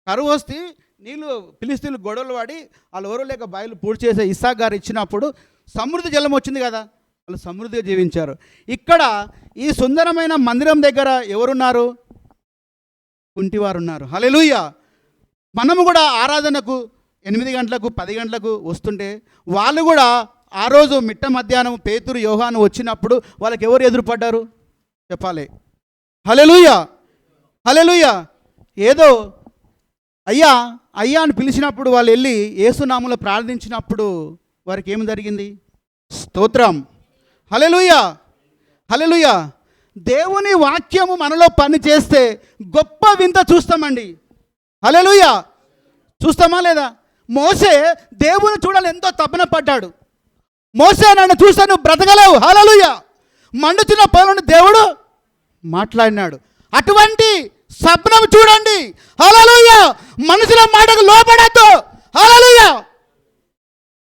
కరువు వస్తే నీళ్ళు ఫిలిస్తీన్లు గొడవలు వాడి వాళ్ళు ఎవరో లేక బాయిలు పూర్తి చేసే ఇస్సాకు గారు ఇచ్చినప్పుడు సమృద్ధి జలం వచ్చింది కదా, వాళ్ళు సమృద్ధిగా జీవించారు. ఇక్కడ ఈ సుందరమైన మందిరం దగ్గర ఎవరున్నారు? కుంటివారు ఉన్నారు. హల్లెలూయా. మనము కూడా ఆరాధనకు 8 గంటలకు 10 గంటలకు వస్తుంటే వాళ్ళు కూడా ఆ రోజు మిట్ట మధ్యాహ్నం పేతురు యోహాను వచ్చినప్పుడు వాళ్ళకి ఎవరు ఎదురుపడ్డారు చెప్పాలి. హల్లెలూయా, హల్లెలూయా. ఏదో అయ్యా అయ్యా అని పిలిచినప్పుడు వాళ్ళు వెళ్ళి యేసునామములో ప్రార్థించినప్పుడు వారికి ఏమి జరిగింది? స్తోత్రం. హల్లెలూయా, హల్లెలూయా. దేవుని వాక్యము మనలో పని చేస్తే గొప్ప వింత చూస్తామండి. హల్లెలూయా. చూస్తామా లేదా? మోసే దేవుని చూడాలి ఎంతో తపన పడ్డాడు. మోసే నన్ను చూస్తే నువ్వు బ్రతకలేవు. హల్లెలూయా. మండుతున్న పొలంలో దేవుడు మాట్లాడినాడు. అటువంటి స్వప్నం చూడండి. హల్లెలూయా. మనుషుల మాటకు లోబడద్దు. హల్లెలూయా.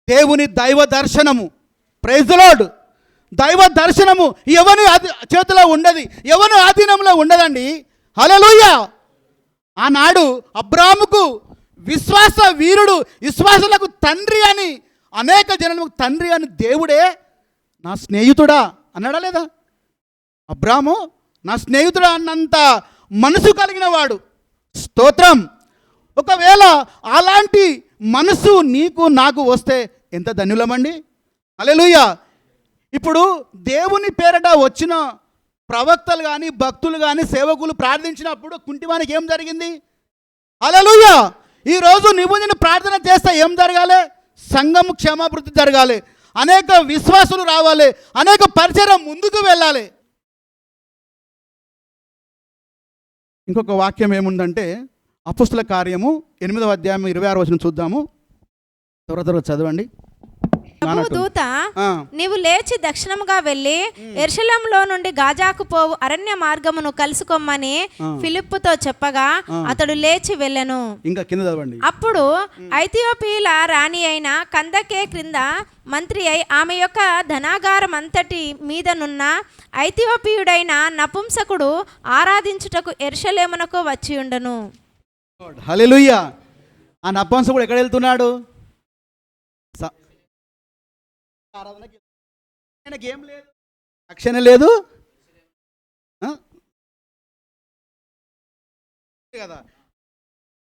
దేవుని దైవ దర్శనము, ప్రైజ్ ది లార్డ్. దైవ దర్శనము ఎవరి చేతిలో ఉండదు, ఎవరి ఆధీనంలో ఉండదండి. హల్లెలూయా. ఆనాడు అబ్రాముకు విశ్వాస వీరుడు, విశ్వాసులకు తండ్రి అని, అనేక జనులకు తండ్రి అని దేవుడే నా స్నేహితుడా అన్నాడా లేదా? అబ్రాము నా స్నేహితుడా అన్నంత మనసు కలిగిన వాడు. స్తోత్రం. ఒకవేళ అలాంటి మనసు నీకు నాకు వస్తే ఎంత ధన్యులమండి. హల్లెలూయా. ఇప్పుడు దేవుని పేరట వచ్చిన ప్రవక్తలు కానీ భక్తులు కానీ సేవకులు ప్రార్థించినప్పుడు కుంటివానికి ఏం జరిగింది? హల్లెలూయా. ఈరోజు నువ్వు నేను ప్రార్థన చేస్తే ఏం జరగాలి? సంఘం క్షేమాభివృద్ధి జరగాలి, అనేక విశ్వాసులు రావాలి, అనేక పరిచయం ముందుకు వెళ్ళాలి. ఇంకొక వాక్యం ఏముందంటే అపోస్తుల కార్యము 8వ అధ్యాయం 26వ వచనం చూద్దాము. త్వర చదవండి. దూత నీవు లేచి దక్షిణముగా వెళ్ళి యెరూషలేములో నుండి గాజాకు పోవు అరణ్య మార్గమును కలుసుకోమని ఫిలిప్పుతో చెప్పగా అతడు లేచి వెళ్ళెను. ఇంకా కింద చదవండి. అప్పుడు ఐథియోపియల రాణి అయిన కందకే క్రింద మంత్రి అయి ఆమె యొక్క ధనాగారం అంతటి మీదనున్న ఐథియోపియుడైన నపుంసకుడు ఆరాధించుటకు యెరూషలేమునకు వచ్చి ఉండను. హల్లెలూయా. ఆ నపుంసకుడు ఎక్కడ వెళ్తున్నాడు? ఆయనకి ఏం లేదు, రక్షణ లేదు కదా,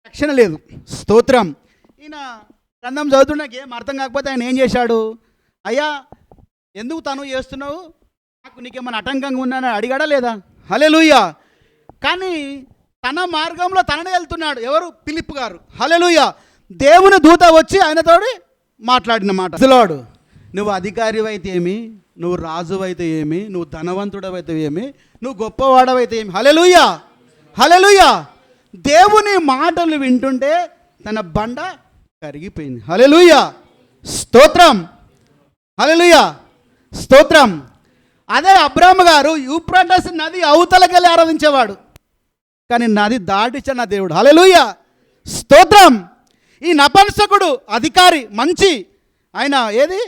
రక్షణ లేదు. స్తోత్రం. ఈయన గ్రంథం చదువుతున్నా ఏం అర్థం కాకపోతే ఆయన ఏం చేశాడు? అయ్యా ఎందుకు తను చేస్తున్నావు, నాకు నీకేమన్నా ఆటంకంగా ఉన్నానని అడిగాడా లేదా? హల్లెలూయా. కానీ తన మార్గంలో తననే వెళ్తున్నాడు. ఎవరు? ఫిలిప్ గారు. హల్లెలూయా. దేవుని దూత వచ్చి ఆయనతోటి మాట్లాడిన మాట. అసలాడు, నువ్వు అధికారివైతే ఏమి, నువ్వు రాజువైతే ఏమి, నువ్వు ధనవంతుడవైతే ఏమి, నువ్వు గొప్పవాడవైతే ఏమి. హల్లెలూయా, హల్లెలూయా. దేవుని మాటలు వింటుంటే తన బండ కరిగిపోయింది. హల్లెలూయా, స్తోత్రం, హల్లెలూయా, స్తోత్రం. అదే అబ్రాహాము గారు యూఫ్రటీస్ నది అవతలకెళ్ళి ఆరాధించేవాడు, కానీ నది దాటించిన దేవుడు. హల్లెలూయా, స్తోత్రం. ఈ నపుంసకుడు అధికారి, మంచి ఆయన ఏది,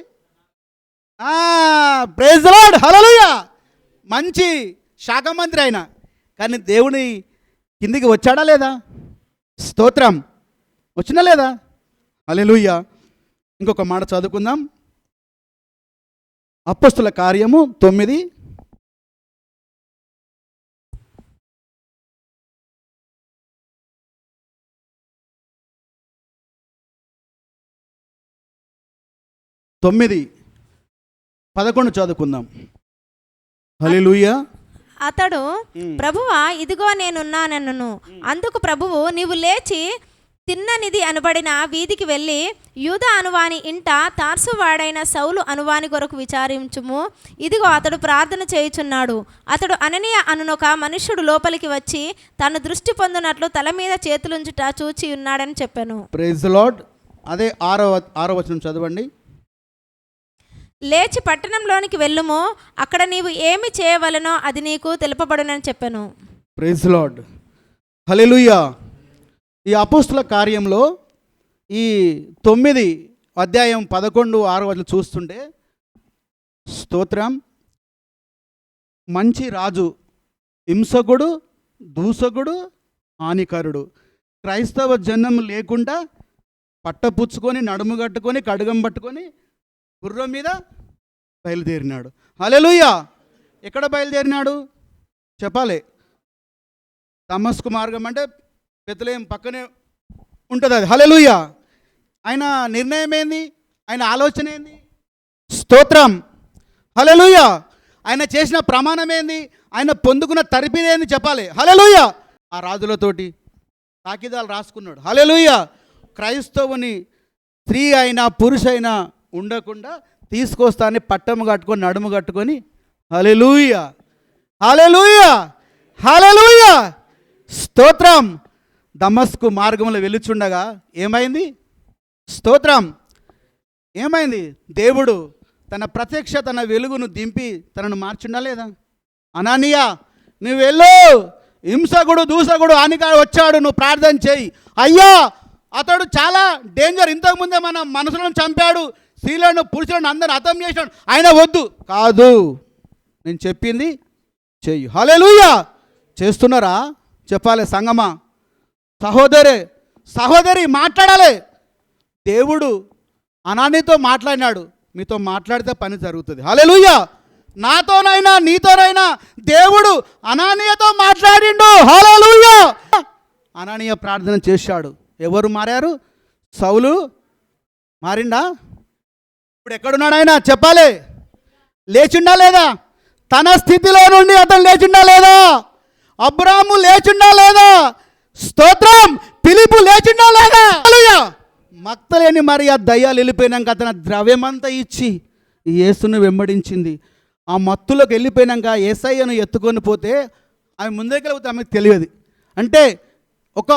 ప్రైజ్ ది లార్డ్, హల్లెలూయా, మంచి శాఖ మంత్రి ఆయన, కానీ దేవుని కిందికి వచ్చాడా లేదా? స్తోత్రం, వచ్చినా లేదా? హల్లెలూయా. ఇంకొక మాట చదువుకుందాం. అపొస్తలుల కార్యము 9. తొమ్మిది 11 చదువుకుందాం. హల్లెలూయా. అతడు, ప్రభువా ఇదిగో నేనున్నానెను. అందుకు ప్రభువు, నీవు లేచి తిన్ననిది అనబడిన వీధికి వెళ్ళి యూదా అనువాని ఇంట తార్సువాడైన సౌలు అనువాని కొరకు విచారించుము. ఇదిగో అతడు ప్రార్థన చేయుచున్నాడు. అతడు అననీయ అనునొక మనుష్యుడు లోపలికి వచ్చి తన దృష్టి పొందినట్లు తల మీద చేతులుంచుట చూచి ఉన్నాడని చెప్పాను. Praise the Lord. అదే 6వ వచనం చదవండి. లేచి పట్టణంలోనికి వెళ్ళుము, అక్కడ నీవు ఏమి చేయవలనో అది నీకు తెలుపబడునని చెప్పాను. ప్రైజ్ ది లార్డ్, హల్లెలూయా. ఈ అపొస్తలుల కార్యంలో ఈ 9 అధ్యాయం 11, 6 చూస్తుంటే, స్తోత్రం, మంచి రాజు, హింసకుడు, దూషకుడు, హానికరుడు, క్రైస్తవ జనం లేకుండా పట్టపుచ్చుకొని నడుము కట్టుకొని కడుగం పట్టుకొని గుర్రం మీద బయలుదేరినాడు. హల్లెలూయా. ఎక్కడ బయలుదేరినాడు చెప్పాలి? దమస్కు మార్గం అంటే బెత్లెహేం పక్కనే ఉంటుంది అది. హల్లెలూయా. ఆయన నిర్ణయం ఏంది? ఆయన ఆలోచన ఏంది? స్తోత్రం, హల్లెలూయా. ఆయన చేసిన ప్రమాణం ఏంది? ఆయన పొందుకున్న తరిపిదేంది చెప్పాలి? హల్లెలూయా. ఆ రాజులతోటి తాకిదాలు రాసుకున్నాడు. హల్లెలూయా. క్రైస్తవుని స్త్రీ అయినా పురుషైనా ఉండకుండా తీసుకొస్తాన్ని పట్టము కట్టుకొని నడుము కట్టుకొని, హల్లెలూయా, హల్లెలూయా, హల్లెలూయా, స్తోత్రం. దమస్కు మార్గంలో వెలుచుండగా ఏమైంది? స్తోత్రం, ఏమైంది? దేవుడు తన ప్రత్యక్ష తన వెలుగును దింపి తనను మార్చుండా లేదా? అననీయా నువ్వు వెళ్ళు, హింసకుడు దూషకుడు హానికాడు వచ్చాడు, నువ్వు ప్రార్థన చేయి. అయ్యా అతడు చాలా డేంజర్, ఇంతకుముందే మన మనుషులను చంపాడు, స్త్రీలను పురుషులను అందరిని హతం చేశాడు, ఆయన వద్దు. కాదు, నేను చెప్పింది చెయ్యి. హల్లెలూయా. చేస్తున్నారా చెప్పాలి సంగమా? సహోదరి మాట్లాడాలి. దేవుడు అనానితో మాట్లాడినాడు, మీతో మాట్లాడితే పని జరుగుతుంది. హల్లెలూయా. నాతోనైనా నీతోనైనా దేవుడు అనానీయతో మాట్లాడిండు. హల్లెలూయా. అనానీయ ప్రార్థన చేశాడు. ఎవరు మారారు? సౌలు మారిండా? ఇప్పుడు ఎక్కడున్నాడు ఆయన చెప్పాలి? లేచిండా లేదా? తన స్థితిలో నుండి అతను లేచిండా లేదా? అబ్రాహాము లేచిండా లేదా? స్తోత్రం. ఫిలిప్పు లేచిండా లేదా? హల్లెలూయా. మక్తలేని మరి ఆ దయ్యాలు వెళ్ళిపోయినాక అతను ద్రవ్యమంతా ఇచ్చి యేసును వెంబడించింది. ఆ మత్తులోకి వెళ్ళిపోయినాక యేసయ్యను ఎత్తుకొని పోతే ఆమె ముందుకెళ్ళిపోతే ఆమెకు తెలియదు. అంటే ఒక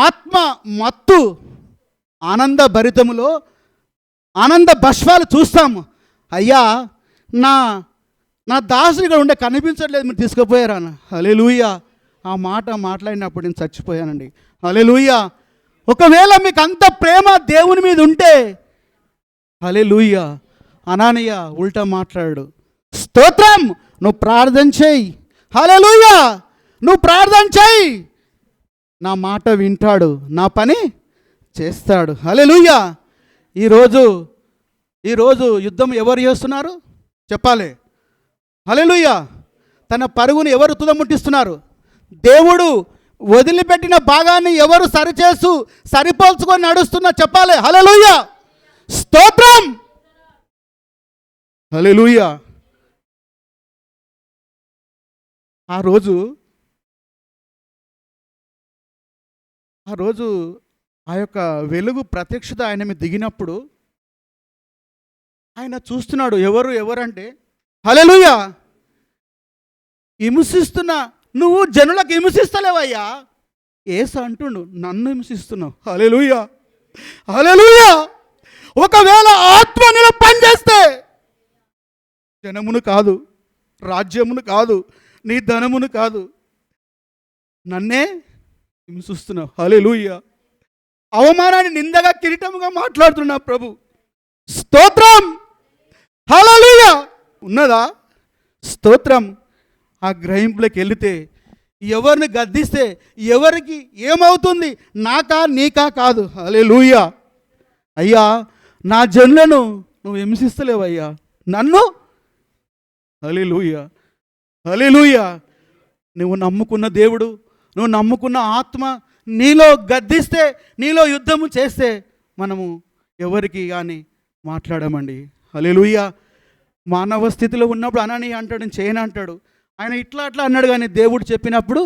ఆత్మ మత్తు, ఆనంద భరితములో ఆనంద బష్పాలు చూస్తాము. అయ్యా నా దాసుని ఇక్కడ ఉండే కనిపించట్లేదు, మీరు తీసుకుపోయారా? హల్లెలూయా. ఆ మాట మాట్లాడినప్పుడు నేను చచ్చిపోయానండి. హల్లెలూయా. ఒకవేళ మీకు అంత ప్రేమ దేవుని మీద ఉంటే, హల్లెలూయా, అనానీయ ఉల్టా మాట్లాడు. స్తోత్రం. నువ్వు ప్రార్థన చేయి. హల్లెలూయా. నువ్వు ప్రార్థన చేయి, నా మాట వింటాడు, నా పని చేస్తాడు. హల్లెలూయా. ఈరోజు యుద్ధం ఎవరు చేస్తున్నారు చెప్పాలి? హల్లెలూయా. తన పరుగును ఎవరు తుదముట్టిస్తున్నారు? దేవుడు వదిలిపెట్టిన భాగాన్ని ఎవరు సరిపోల్చుకొని నడుస్తున్నా చెప్పాలి? హల్లెలూయా. స్తోత్రం. హల్లెలూయా. ఆ రోజు ఆ రోజు ఆ యొక్క వెలుగు ప్రత్యక్షత ఆయన మీద దిగినప్పుడు ఆయన చూస్తున్నాడు. ఎవరంటే హల్లెలూయా, హింసిస్తున్నా, నువ్వు జనులకు హింసిస్తలేవయ్యా. యేసు అంటుండు, నన్ను హింసిస్తున్నావు. హల్లెలూయా, హల్లెలూయా. ఒకవేళ ఆత్మ నీలో పనిచేస్తే జనమును కాదు, రాజ్యమును కాదు, నీ ధనమును కాదు, నన్నే హింసిస్తున్నావు. హల్లెలూయా. అవమానాన్ని నిందగా కిరీటముగా మాట్లాడుతున్నా ప్రభు. స్తోత్రం, హల్లెలూయా. ఉన్నదా స్తోత్రం. ఆ గ్రహింపులోకి వెళితే ఎవరిని గద్దిస్తే ఎవరికి ఏమవుతుంది, నాకా నీకా కాదు. హల్లెలూయా. అయ్యా, నా జనులను నువ్వు హింసిస్తలేవయ్యా, నన్ను. హల్లెలూయా, హల్లెలూయా. నువ్వు నమ్ముకున్న దేవుడు, నువ్వు నమ్ముకున్న ఆత్మ నీలో గద్దిస్తే, నీలో యుద్ధము చేస్తే మనము ఎవరికి కానీ మాట్లాడమండి. హల్లెలూయా. మానవ స్థితిలో ఉన్నప్పుడు అనని అంటాడు, చేయను అంటాడు. ఆయన ఇట్లా అట్లా అన్నాడు, కానీ దేవుడు చెప్పినప్పుడు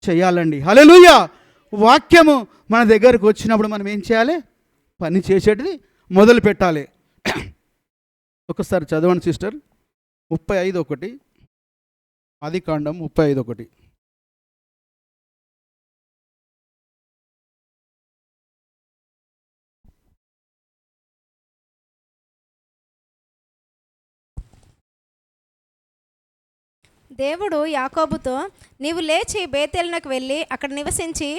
చేయాలండి. హల్లెలూయా. వాక్యము మన దగ్గరకు వచ్చినప్పుడు మనం ఏం చేయాలి? పని చేసేటిది మొదలు పెట్టాలి. ఒకసారి చదవండి సిస్టర్, 35:1, ఆదికాండం 35:1. దేవుడు యాకోబుతో, నీవు లేచి బేతేలునకు వెళ్ళి అక్కడ నివసించి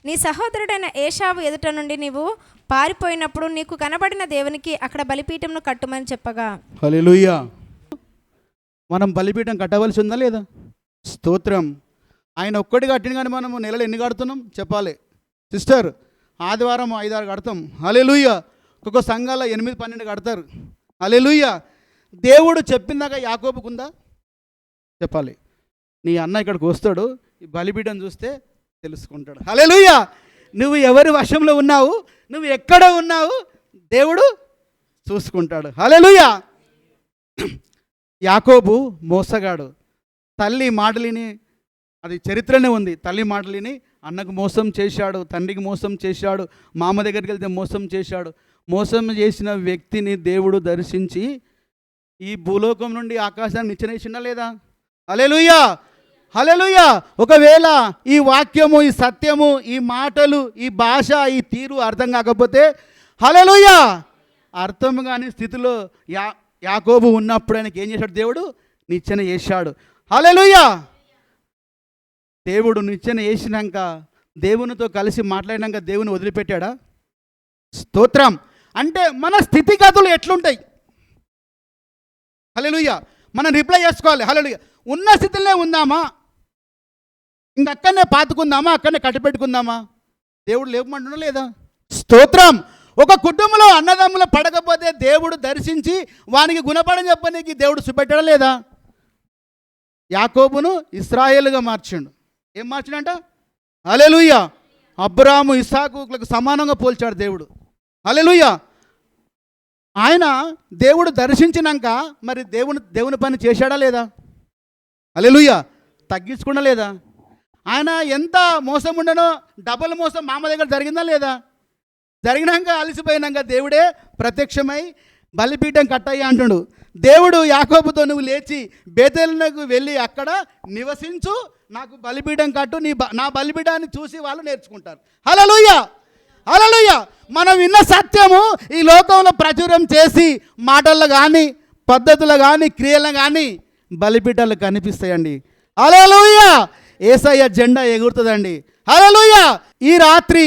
నీ సహోదరుడైన ఏశావు ఎదుట నుండి నీవు పారిపోయినప్పుడు నీకు కనబడిన దేవునికి అక్కడ బలిపీఠంను కట్టుమని చెప్పగా. హల్లెలూయా. మనం బలిపీఠం కట్టవలసి ఉందా లేదా? స్తోత్రం. ఆయన ఒక్కటి కట్టిన కానీ మనము నెలలు ఎన్ని కడుతున్నాం చెప్పాలి సిస్టర్. ఆదివారం 5-6 కడతాం. హల్లెలూయా. ఒక్కొక్క సంఘాల్లో 8-12 కడతారు. హల్లెలూయా. దేవుడు చెప్పిందాక యాకోబుకుందా చెప్పాలి. నీ అన్న ఇక్కడికి వస్తాడు, ఈ బలిపీఠం చూస్తే తెలుసుకుంటాడు. హల్లెలూయా. నువ్వు ఎవరి వశంలో ఉన్నావు, నువ్వు ఎక్కడ ఉన్నావు, దేవుడు చూసుకుంటాడు. హల్లెలూయా. యాకోబు మోసగాడు. తల్లి మాటలిని, అది చరిత్రనే ఉంది, తల్లి మాటలిని అన్నకు మోసం చేశాడు, తండ్రికి మోసం చేశాడు, మామ దగ్గరికి వెళ్తే మోసం చేశాడు. మోసం చేసిన వ్యక్తిని దేవుడు దర్శించి ఈ భూలోకం నుండి ఆకాశాన్ని నిచ్చెనేసినా లేదా? హల్లెలూయా, హల్లెలూయా. ఒకవేళ ఈ వాక్యము, ఈ సత్యము, ఈ మాటలు, ఈ భాష, ఈ తీరు అర్థం కాకపోతే హల్లెలూయా, అర్థం కాని స్థితిలో యాకోబు ఉన్నప్పుడు ఆయనకి ఏం చేశాడు? దేవుడు నిచ్చెన వేశాడు. హల్లెలూయా. దేవుడు నిచ్చెన వేసినాక, దేవునితో కలిసి మాట్లాడినాక దేవుని వదిలిపెట్టాడా? స్తోత్రం. అంటే మన స్థితిగతులు ఎట్లుంటాయి? హల్లెలూయా. మనం రిప్లై చేసుకోవాలి. హల్లెలూయా. ఉన్న స్థితిలో ఉందామా, ఇంకక్కడనే పాతుకుందామా, అక్కడనే కట్టిపెట్టుకుందామా? దేవుడు లేపమంటున్నా లేదా? స్తోత్రం. ఒక కుటుంబంలో అన్నదమ్ములు పడకపోతే దేవుడు దర్శించి వానికి గుణపడని చెప్పనీకి దేవుడు చూపెట్టడం లేదా? యాకోబును ఇశ్రాయేలుగా మార్చిండు. ఏం మార్చిండంట? హల్లెలూయా. అబ్రాము ఇస్సాకులకు సమానంగా పోల్చాడు దేవుడు. హల్లెలూయా. ఆయన దేవుడు దర్శించినాక మరి దేవుని పని చేశాడా లేదా? హల్లెలూయా. తగ్గించుకున్నా లేదా? ఆయన ఎంత మోసం ఉండనో డబల్ మోసం మామ దగ్గర జరిగిందా లేదా? జరిగినాక అలసిపోయినాక దేవుడే ప్రత్యక్షమై బలిపీఠం కట్టయ్యా అంటుడు. దేవుడు యాకోబుతో, నువ్వు లేచి బేతేలునకు వెళ్ళి అక్కడ నివసించు, నాకు బలిపీఠం కట్టు, నా బలిపీఠాన్ని చూసి వాళ్ళు నేర్చుకుంటారు. హల్లెలూయా, హల్లెలూయా. మనం విన్న సత్యము ఈ లోకంలో ప్రచురం చేసి మాటల్లో కానీ, పద్ధతులు కానీ, క్రియలు కానీ బలిపీఠాలు కనిపిస్తాయండి. హల్లెలూయా. యేసయ్య జెండా ఎగురుతుందండి. హల్లెలూయా. ఈ రాత్రి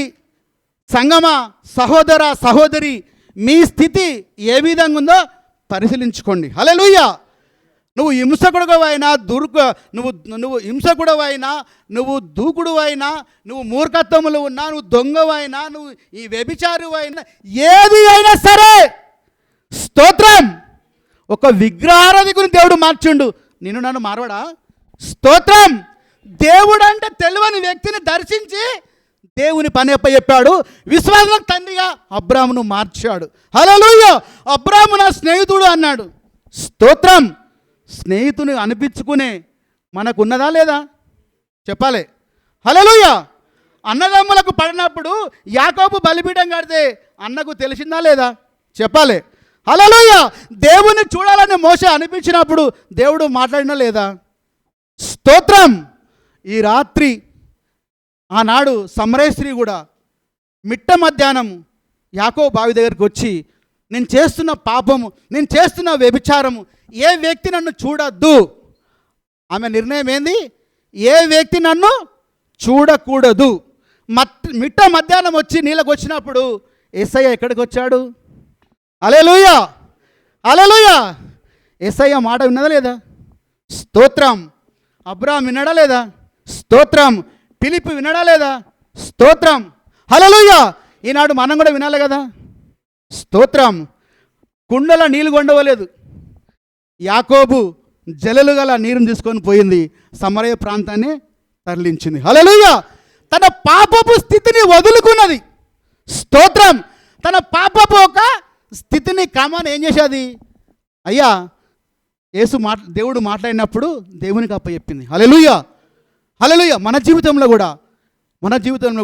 సంగమా, సహోదర సహోదరి, మీ స్థితి ఏ విధంగా ఉందో పరిశీలించుకోండి. హల్లెలూయా. నువ్వు హింసకుడువైనా, నువ్వు హింసకుడువైనా, నువ్వు దూకుడువైనా, నువ్వు మూర్ఖత్వములు ఉన్నా, నువ్వు దొంగవైనా, నువ్వు ఈ వ్యభిచారువైనా, ఏది అయినా సరే స్తోత్రం. ఒక విగ్రహారాధికుని దేవుడు మార్చిండు, నిన్ను నన్ను మారవడా? స్తోత్రం. దేవుడు అంటే తెలియని వ్యక్తిని దర్శించి దేవుని పని చెప్పాడు. విశ్వాసం తండ్రిగా అబ్రామును మార్చాడు. హల్లెలూయా. అబ్రాము నా స్నేహితుడు అన్నాడు. స్తోత్రం. స్నేహితుని అనిపించుకునే మనకున్నదా లేదా చెప్పాలి. హల్లెలూయా. అన్నదమ్ములకు పడినప్పుడు యాకోబు బలిపీఠం కడితే అన్నకు తెలిసిందా లేదా? చెప్పాలి. హల్లెలూయా. దేవుని చూడాలని మోషే అనిపించినప్పుడు దేవుడు మాట్లాడినా లేదా? స్తోత్రం. ఈ రాత్రి ఆనాడు సమరయ స్త్రీ కూడా మిట్ట మధ్యాహ్నం యాకోబు బావి దగ్గరికి వచ్చి, నేను చేస్తున్న పాపము, నేను చేస్తున్న వ్యభిచారము, ఏ వ్యక్తి నన్ను చూడొద్దు. ఆమె నిర్ణయం ఏంది? ఏ వ్యక్తి నన్ను చూడకూడదు. మిట్ట మధ్యాహ్నం వచ్చి నీళ్ళకు వచ్చినప్పుడు యేసయ్య ఎక్కడికి వచ్చాడు? హల్లెలూయా, హల్లెలూయా. యేసయ్య మాట విన్నదా లేదా? స్తోత్రం. అబ్రాహాం వినడా లేదా? స్తోత్రం. ఫిలిప్పు వినడా లేదా? స్తోత్రం. హల్లెలూయా. ఈనాడు మనం కూడా వినాలి కదా? స్తోత్రం. కుండల నీళ్ళు కొండవలేదు. యాకోబు జలలు గల నీరుని తీసుకొని పోయింది, సమరయ ప్రాంతాన్ని తరలించింది. హల్లెలూయా. తన పాపపు స్థితిని వదులుకున్నది. స్తోత్రం. తన పాపపు ఒక స్థితిని క్రమాన్ని ఏం చేసేది? అయ్యా దేవుడు మాట్లాడినప్పుడు దేవునికి అప్పచెప్పింది. హల్లెలూయా, హల్లెలూయా. మన జీవితంలో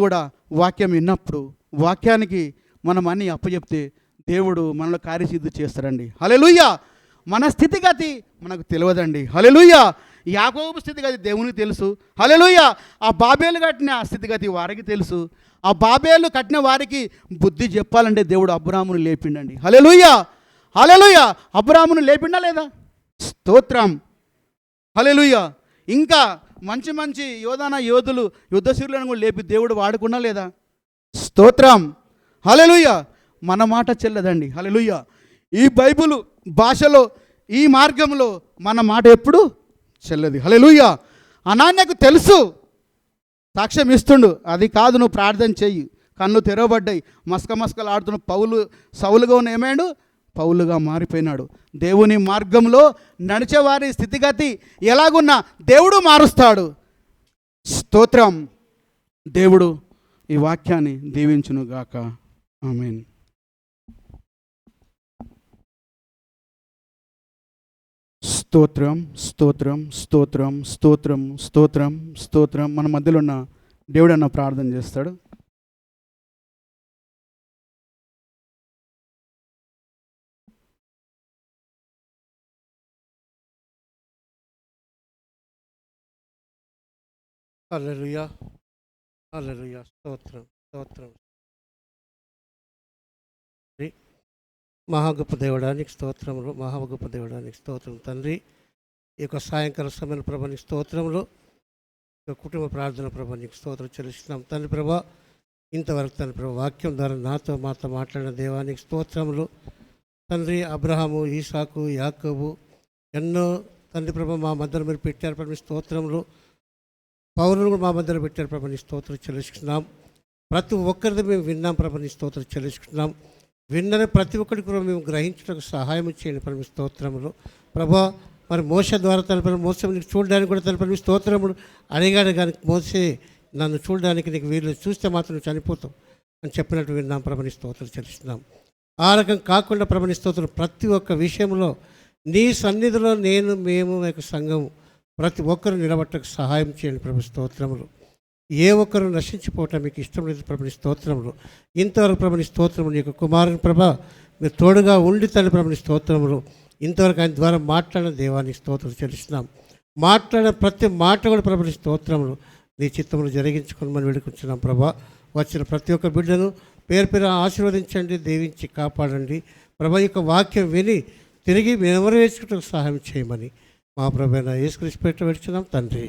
కూడా వాక్యం విన్నప్పుడు వాక్యానికి మనం అన్నీ అప్పచెప్తే దేవుడు మనలో కార్యసిద్ధి చేస్తాడండి. హల్లెలూయా. మన స్థితిగతి మనకు తెలియదండి. హల్లెలూయా. యాకోబు స్థితిగతి దేవునికి తెలుసు. హల్లెలూయా. ఆ బాబేలు కట్టిన స్థితిగతి వారికి తెలుసు. ఆ బాబేలు కట్టిన వారికి బుద్ధి చెప్పాలంటే దేవుడు అబ్రాహామును లేపిండండి. హల్లెలూయా, హల్లెలూయా. అబ్రాహామును లేపిండా లేదా? స్తోత్రం. హల్లెలూయా. ఇంకా మంచి మంచి యోధులు యుద్ధశూరులను కూడా లేపి దేవుడు వాడుకున్నా లేదా? స్తోత్రం. హల్లెలూయా. మన మాట చెల్లదండి. హల్లెలూయా. ఈ బైబిల్ భాషలో, ఈ మార్గంలో మన మాట ఎప్పుడు చెల్లది. హల్లెలూయా. అనాన్యకు తెలుసు, సాక్ష్యం ఇస్తుండు, అది కాదు నువ్వు ప్రార్థన చెయ్యి, కళ్ళు తెరవబడ్డాయి, మస్కలు ఆడుతున్న సౌలుగా ఉన్న ఏమైండు? పౌలుగా మారిపోయినాడు. దేవుని మార్గంలో నడిచేవారి స్థితిగతి ఎలాగున్నా దేవుడు మారుస్తాడు. స్తోత్రం. దేవుడు ఈ వాక్యాన్ని దీవించునుగాక. ఆమేన్. స్తోత్రం, స్తోత్రం, స్తోత్రం, స్తోత్రం, స్తోత్రం, స్తోత్రం. మన మధ్యలో ఉన్న దేవుడు అన్న ప్రార్థన చేస్తాడు. హల్లెలూయా, హల్లెలూయా. స్తోత్రం, స్తోత్రం. మహాగొప్ప దేవుడానికి స్తోత్రములు, మహాగొప్ప దేవుడానికి స్తోత్రం తండ్రి. ఈ యొక్క సాయంకాల సమయంలో ప్రభా నీకు స్తోత్రములు, ఈ యొక్క కుటుంబ ప్రార్థన ప్రభా నీకు స్తోత్రం చెల్లిస్తున్నాం తండ్రి. ప్రభా ఇంతవరకు తండ్రి ప్రభా వాక్యం ద్వారా మాతో మాట్లాడిన దేవానికి స్తోత్రములు తండ్రి. అబ్రహాము, ఈసాకు, యాకోబు ఎన్నో తండ్రి ప్రభా మా మధ్యలో మీరు పెట్టారు ప్రభు స్తోత్రములు. పౌరులు కూడా మా మధ్యలో పెట్టారు ప్రభు నీ స్తోత్రం చెల్లిస్తున్నాం. ప్రతి ఒక్కరిది మేము విన్నాం ప్రభు నీ స్తోత్రం చెల్లిస్తున్నాం. విన్నని ప్రతి ఒక్కరికి కూడా మేము గ్రహించడానికి సహాయం చేయండి ప్రభు స్తోత్రములు. ప్రభా మరి మోసే ద్వారా తలపడి మోసే నీకు చూడడానికి కూడా తలపడి స్తోత్రములు అడిగాడు, కానీ మోసే నన్ను చూడడానికి నీకు వీళ్ళు చూస్తే మాత్రం నువ్వు చనిపోతావు అని చెప్పినట్టు విన్నాం ప్రభు నీ స్తోత్రం చెల్లిస్తున్నాం. ఆ రకం కాకుండా ప్రభు నీ స్తోత్రం ప్రతి ఒక్క విషయంలో నీ సన్నిధిలో మేము యొక్క సంఘం ప్రతి ఒక్కరు నిలబట్టకు సహాయం చేయండి ప్రభు స్తోత్రములు. ఏ ఒక్కరు నశించిపోవటం మీకు ఇష్టం లేదు ప్రభు నీ స్తోత్రములు. ఇంతవరకు ప్రభు నీ స్తోత్రములు నీకు కుమారుని ప్రభ మీరు తోడుగా ఉండి తల్లి ప్రభు నీ స్తోత్రములు. ఇంతవరకు ఆయన ద్వారా మాట్లాడిన దేవానికి స్తోత్రం చెల్లిస్తున్నాం. మాట్లాడిన ప్రతి మాట కూడా ప్రభు నీ స్తోత్రములు నీ చిత్తములు జరిగించుకొని మనం వేడుకుంటున్నాం ప్రభా. వచ్చిన ప్రతి ఒక్క బిడ్డను పేరు ఆశీర్వదించండి, దీవించి కాపాడండి ప్రభా. యొక్క వాక్యం విని తిరిగి నెరవేర్చుటకు సహాయం చేయమని మా ప్రభువైన యేసుక్రీస్తు పేరిట వేడుచున్నాం తండ్రి.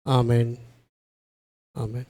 Amen, amen.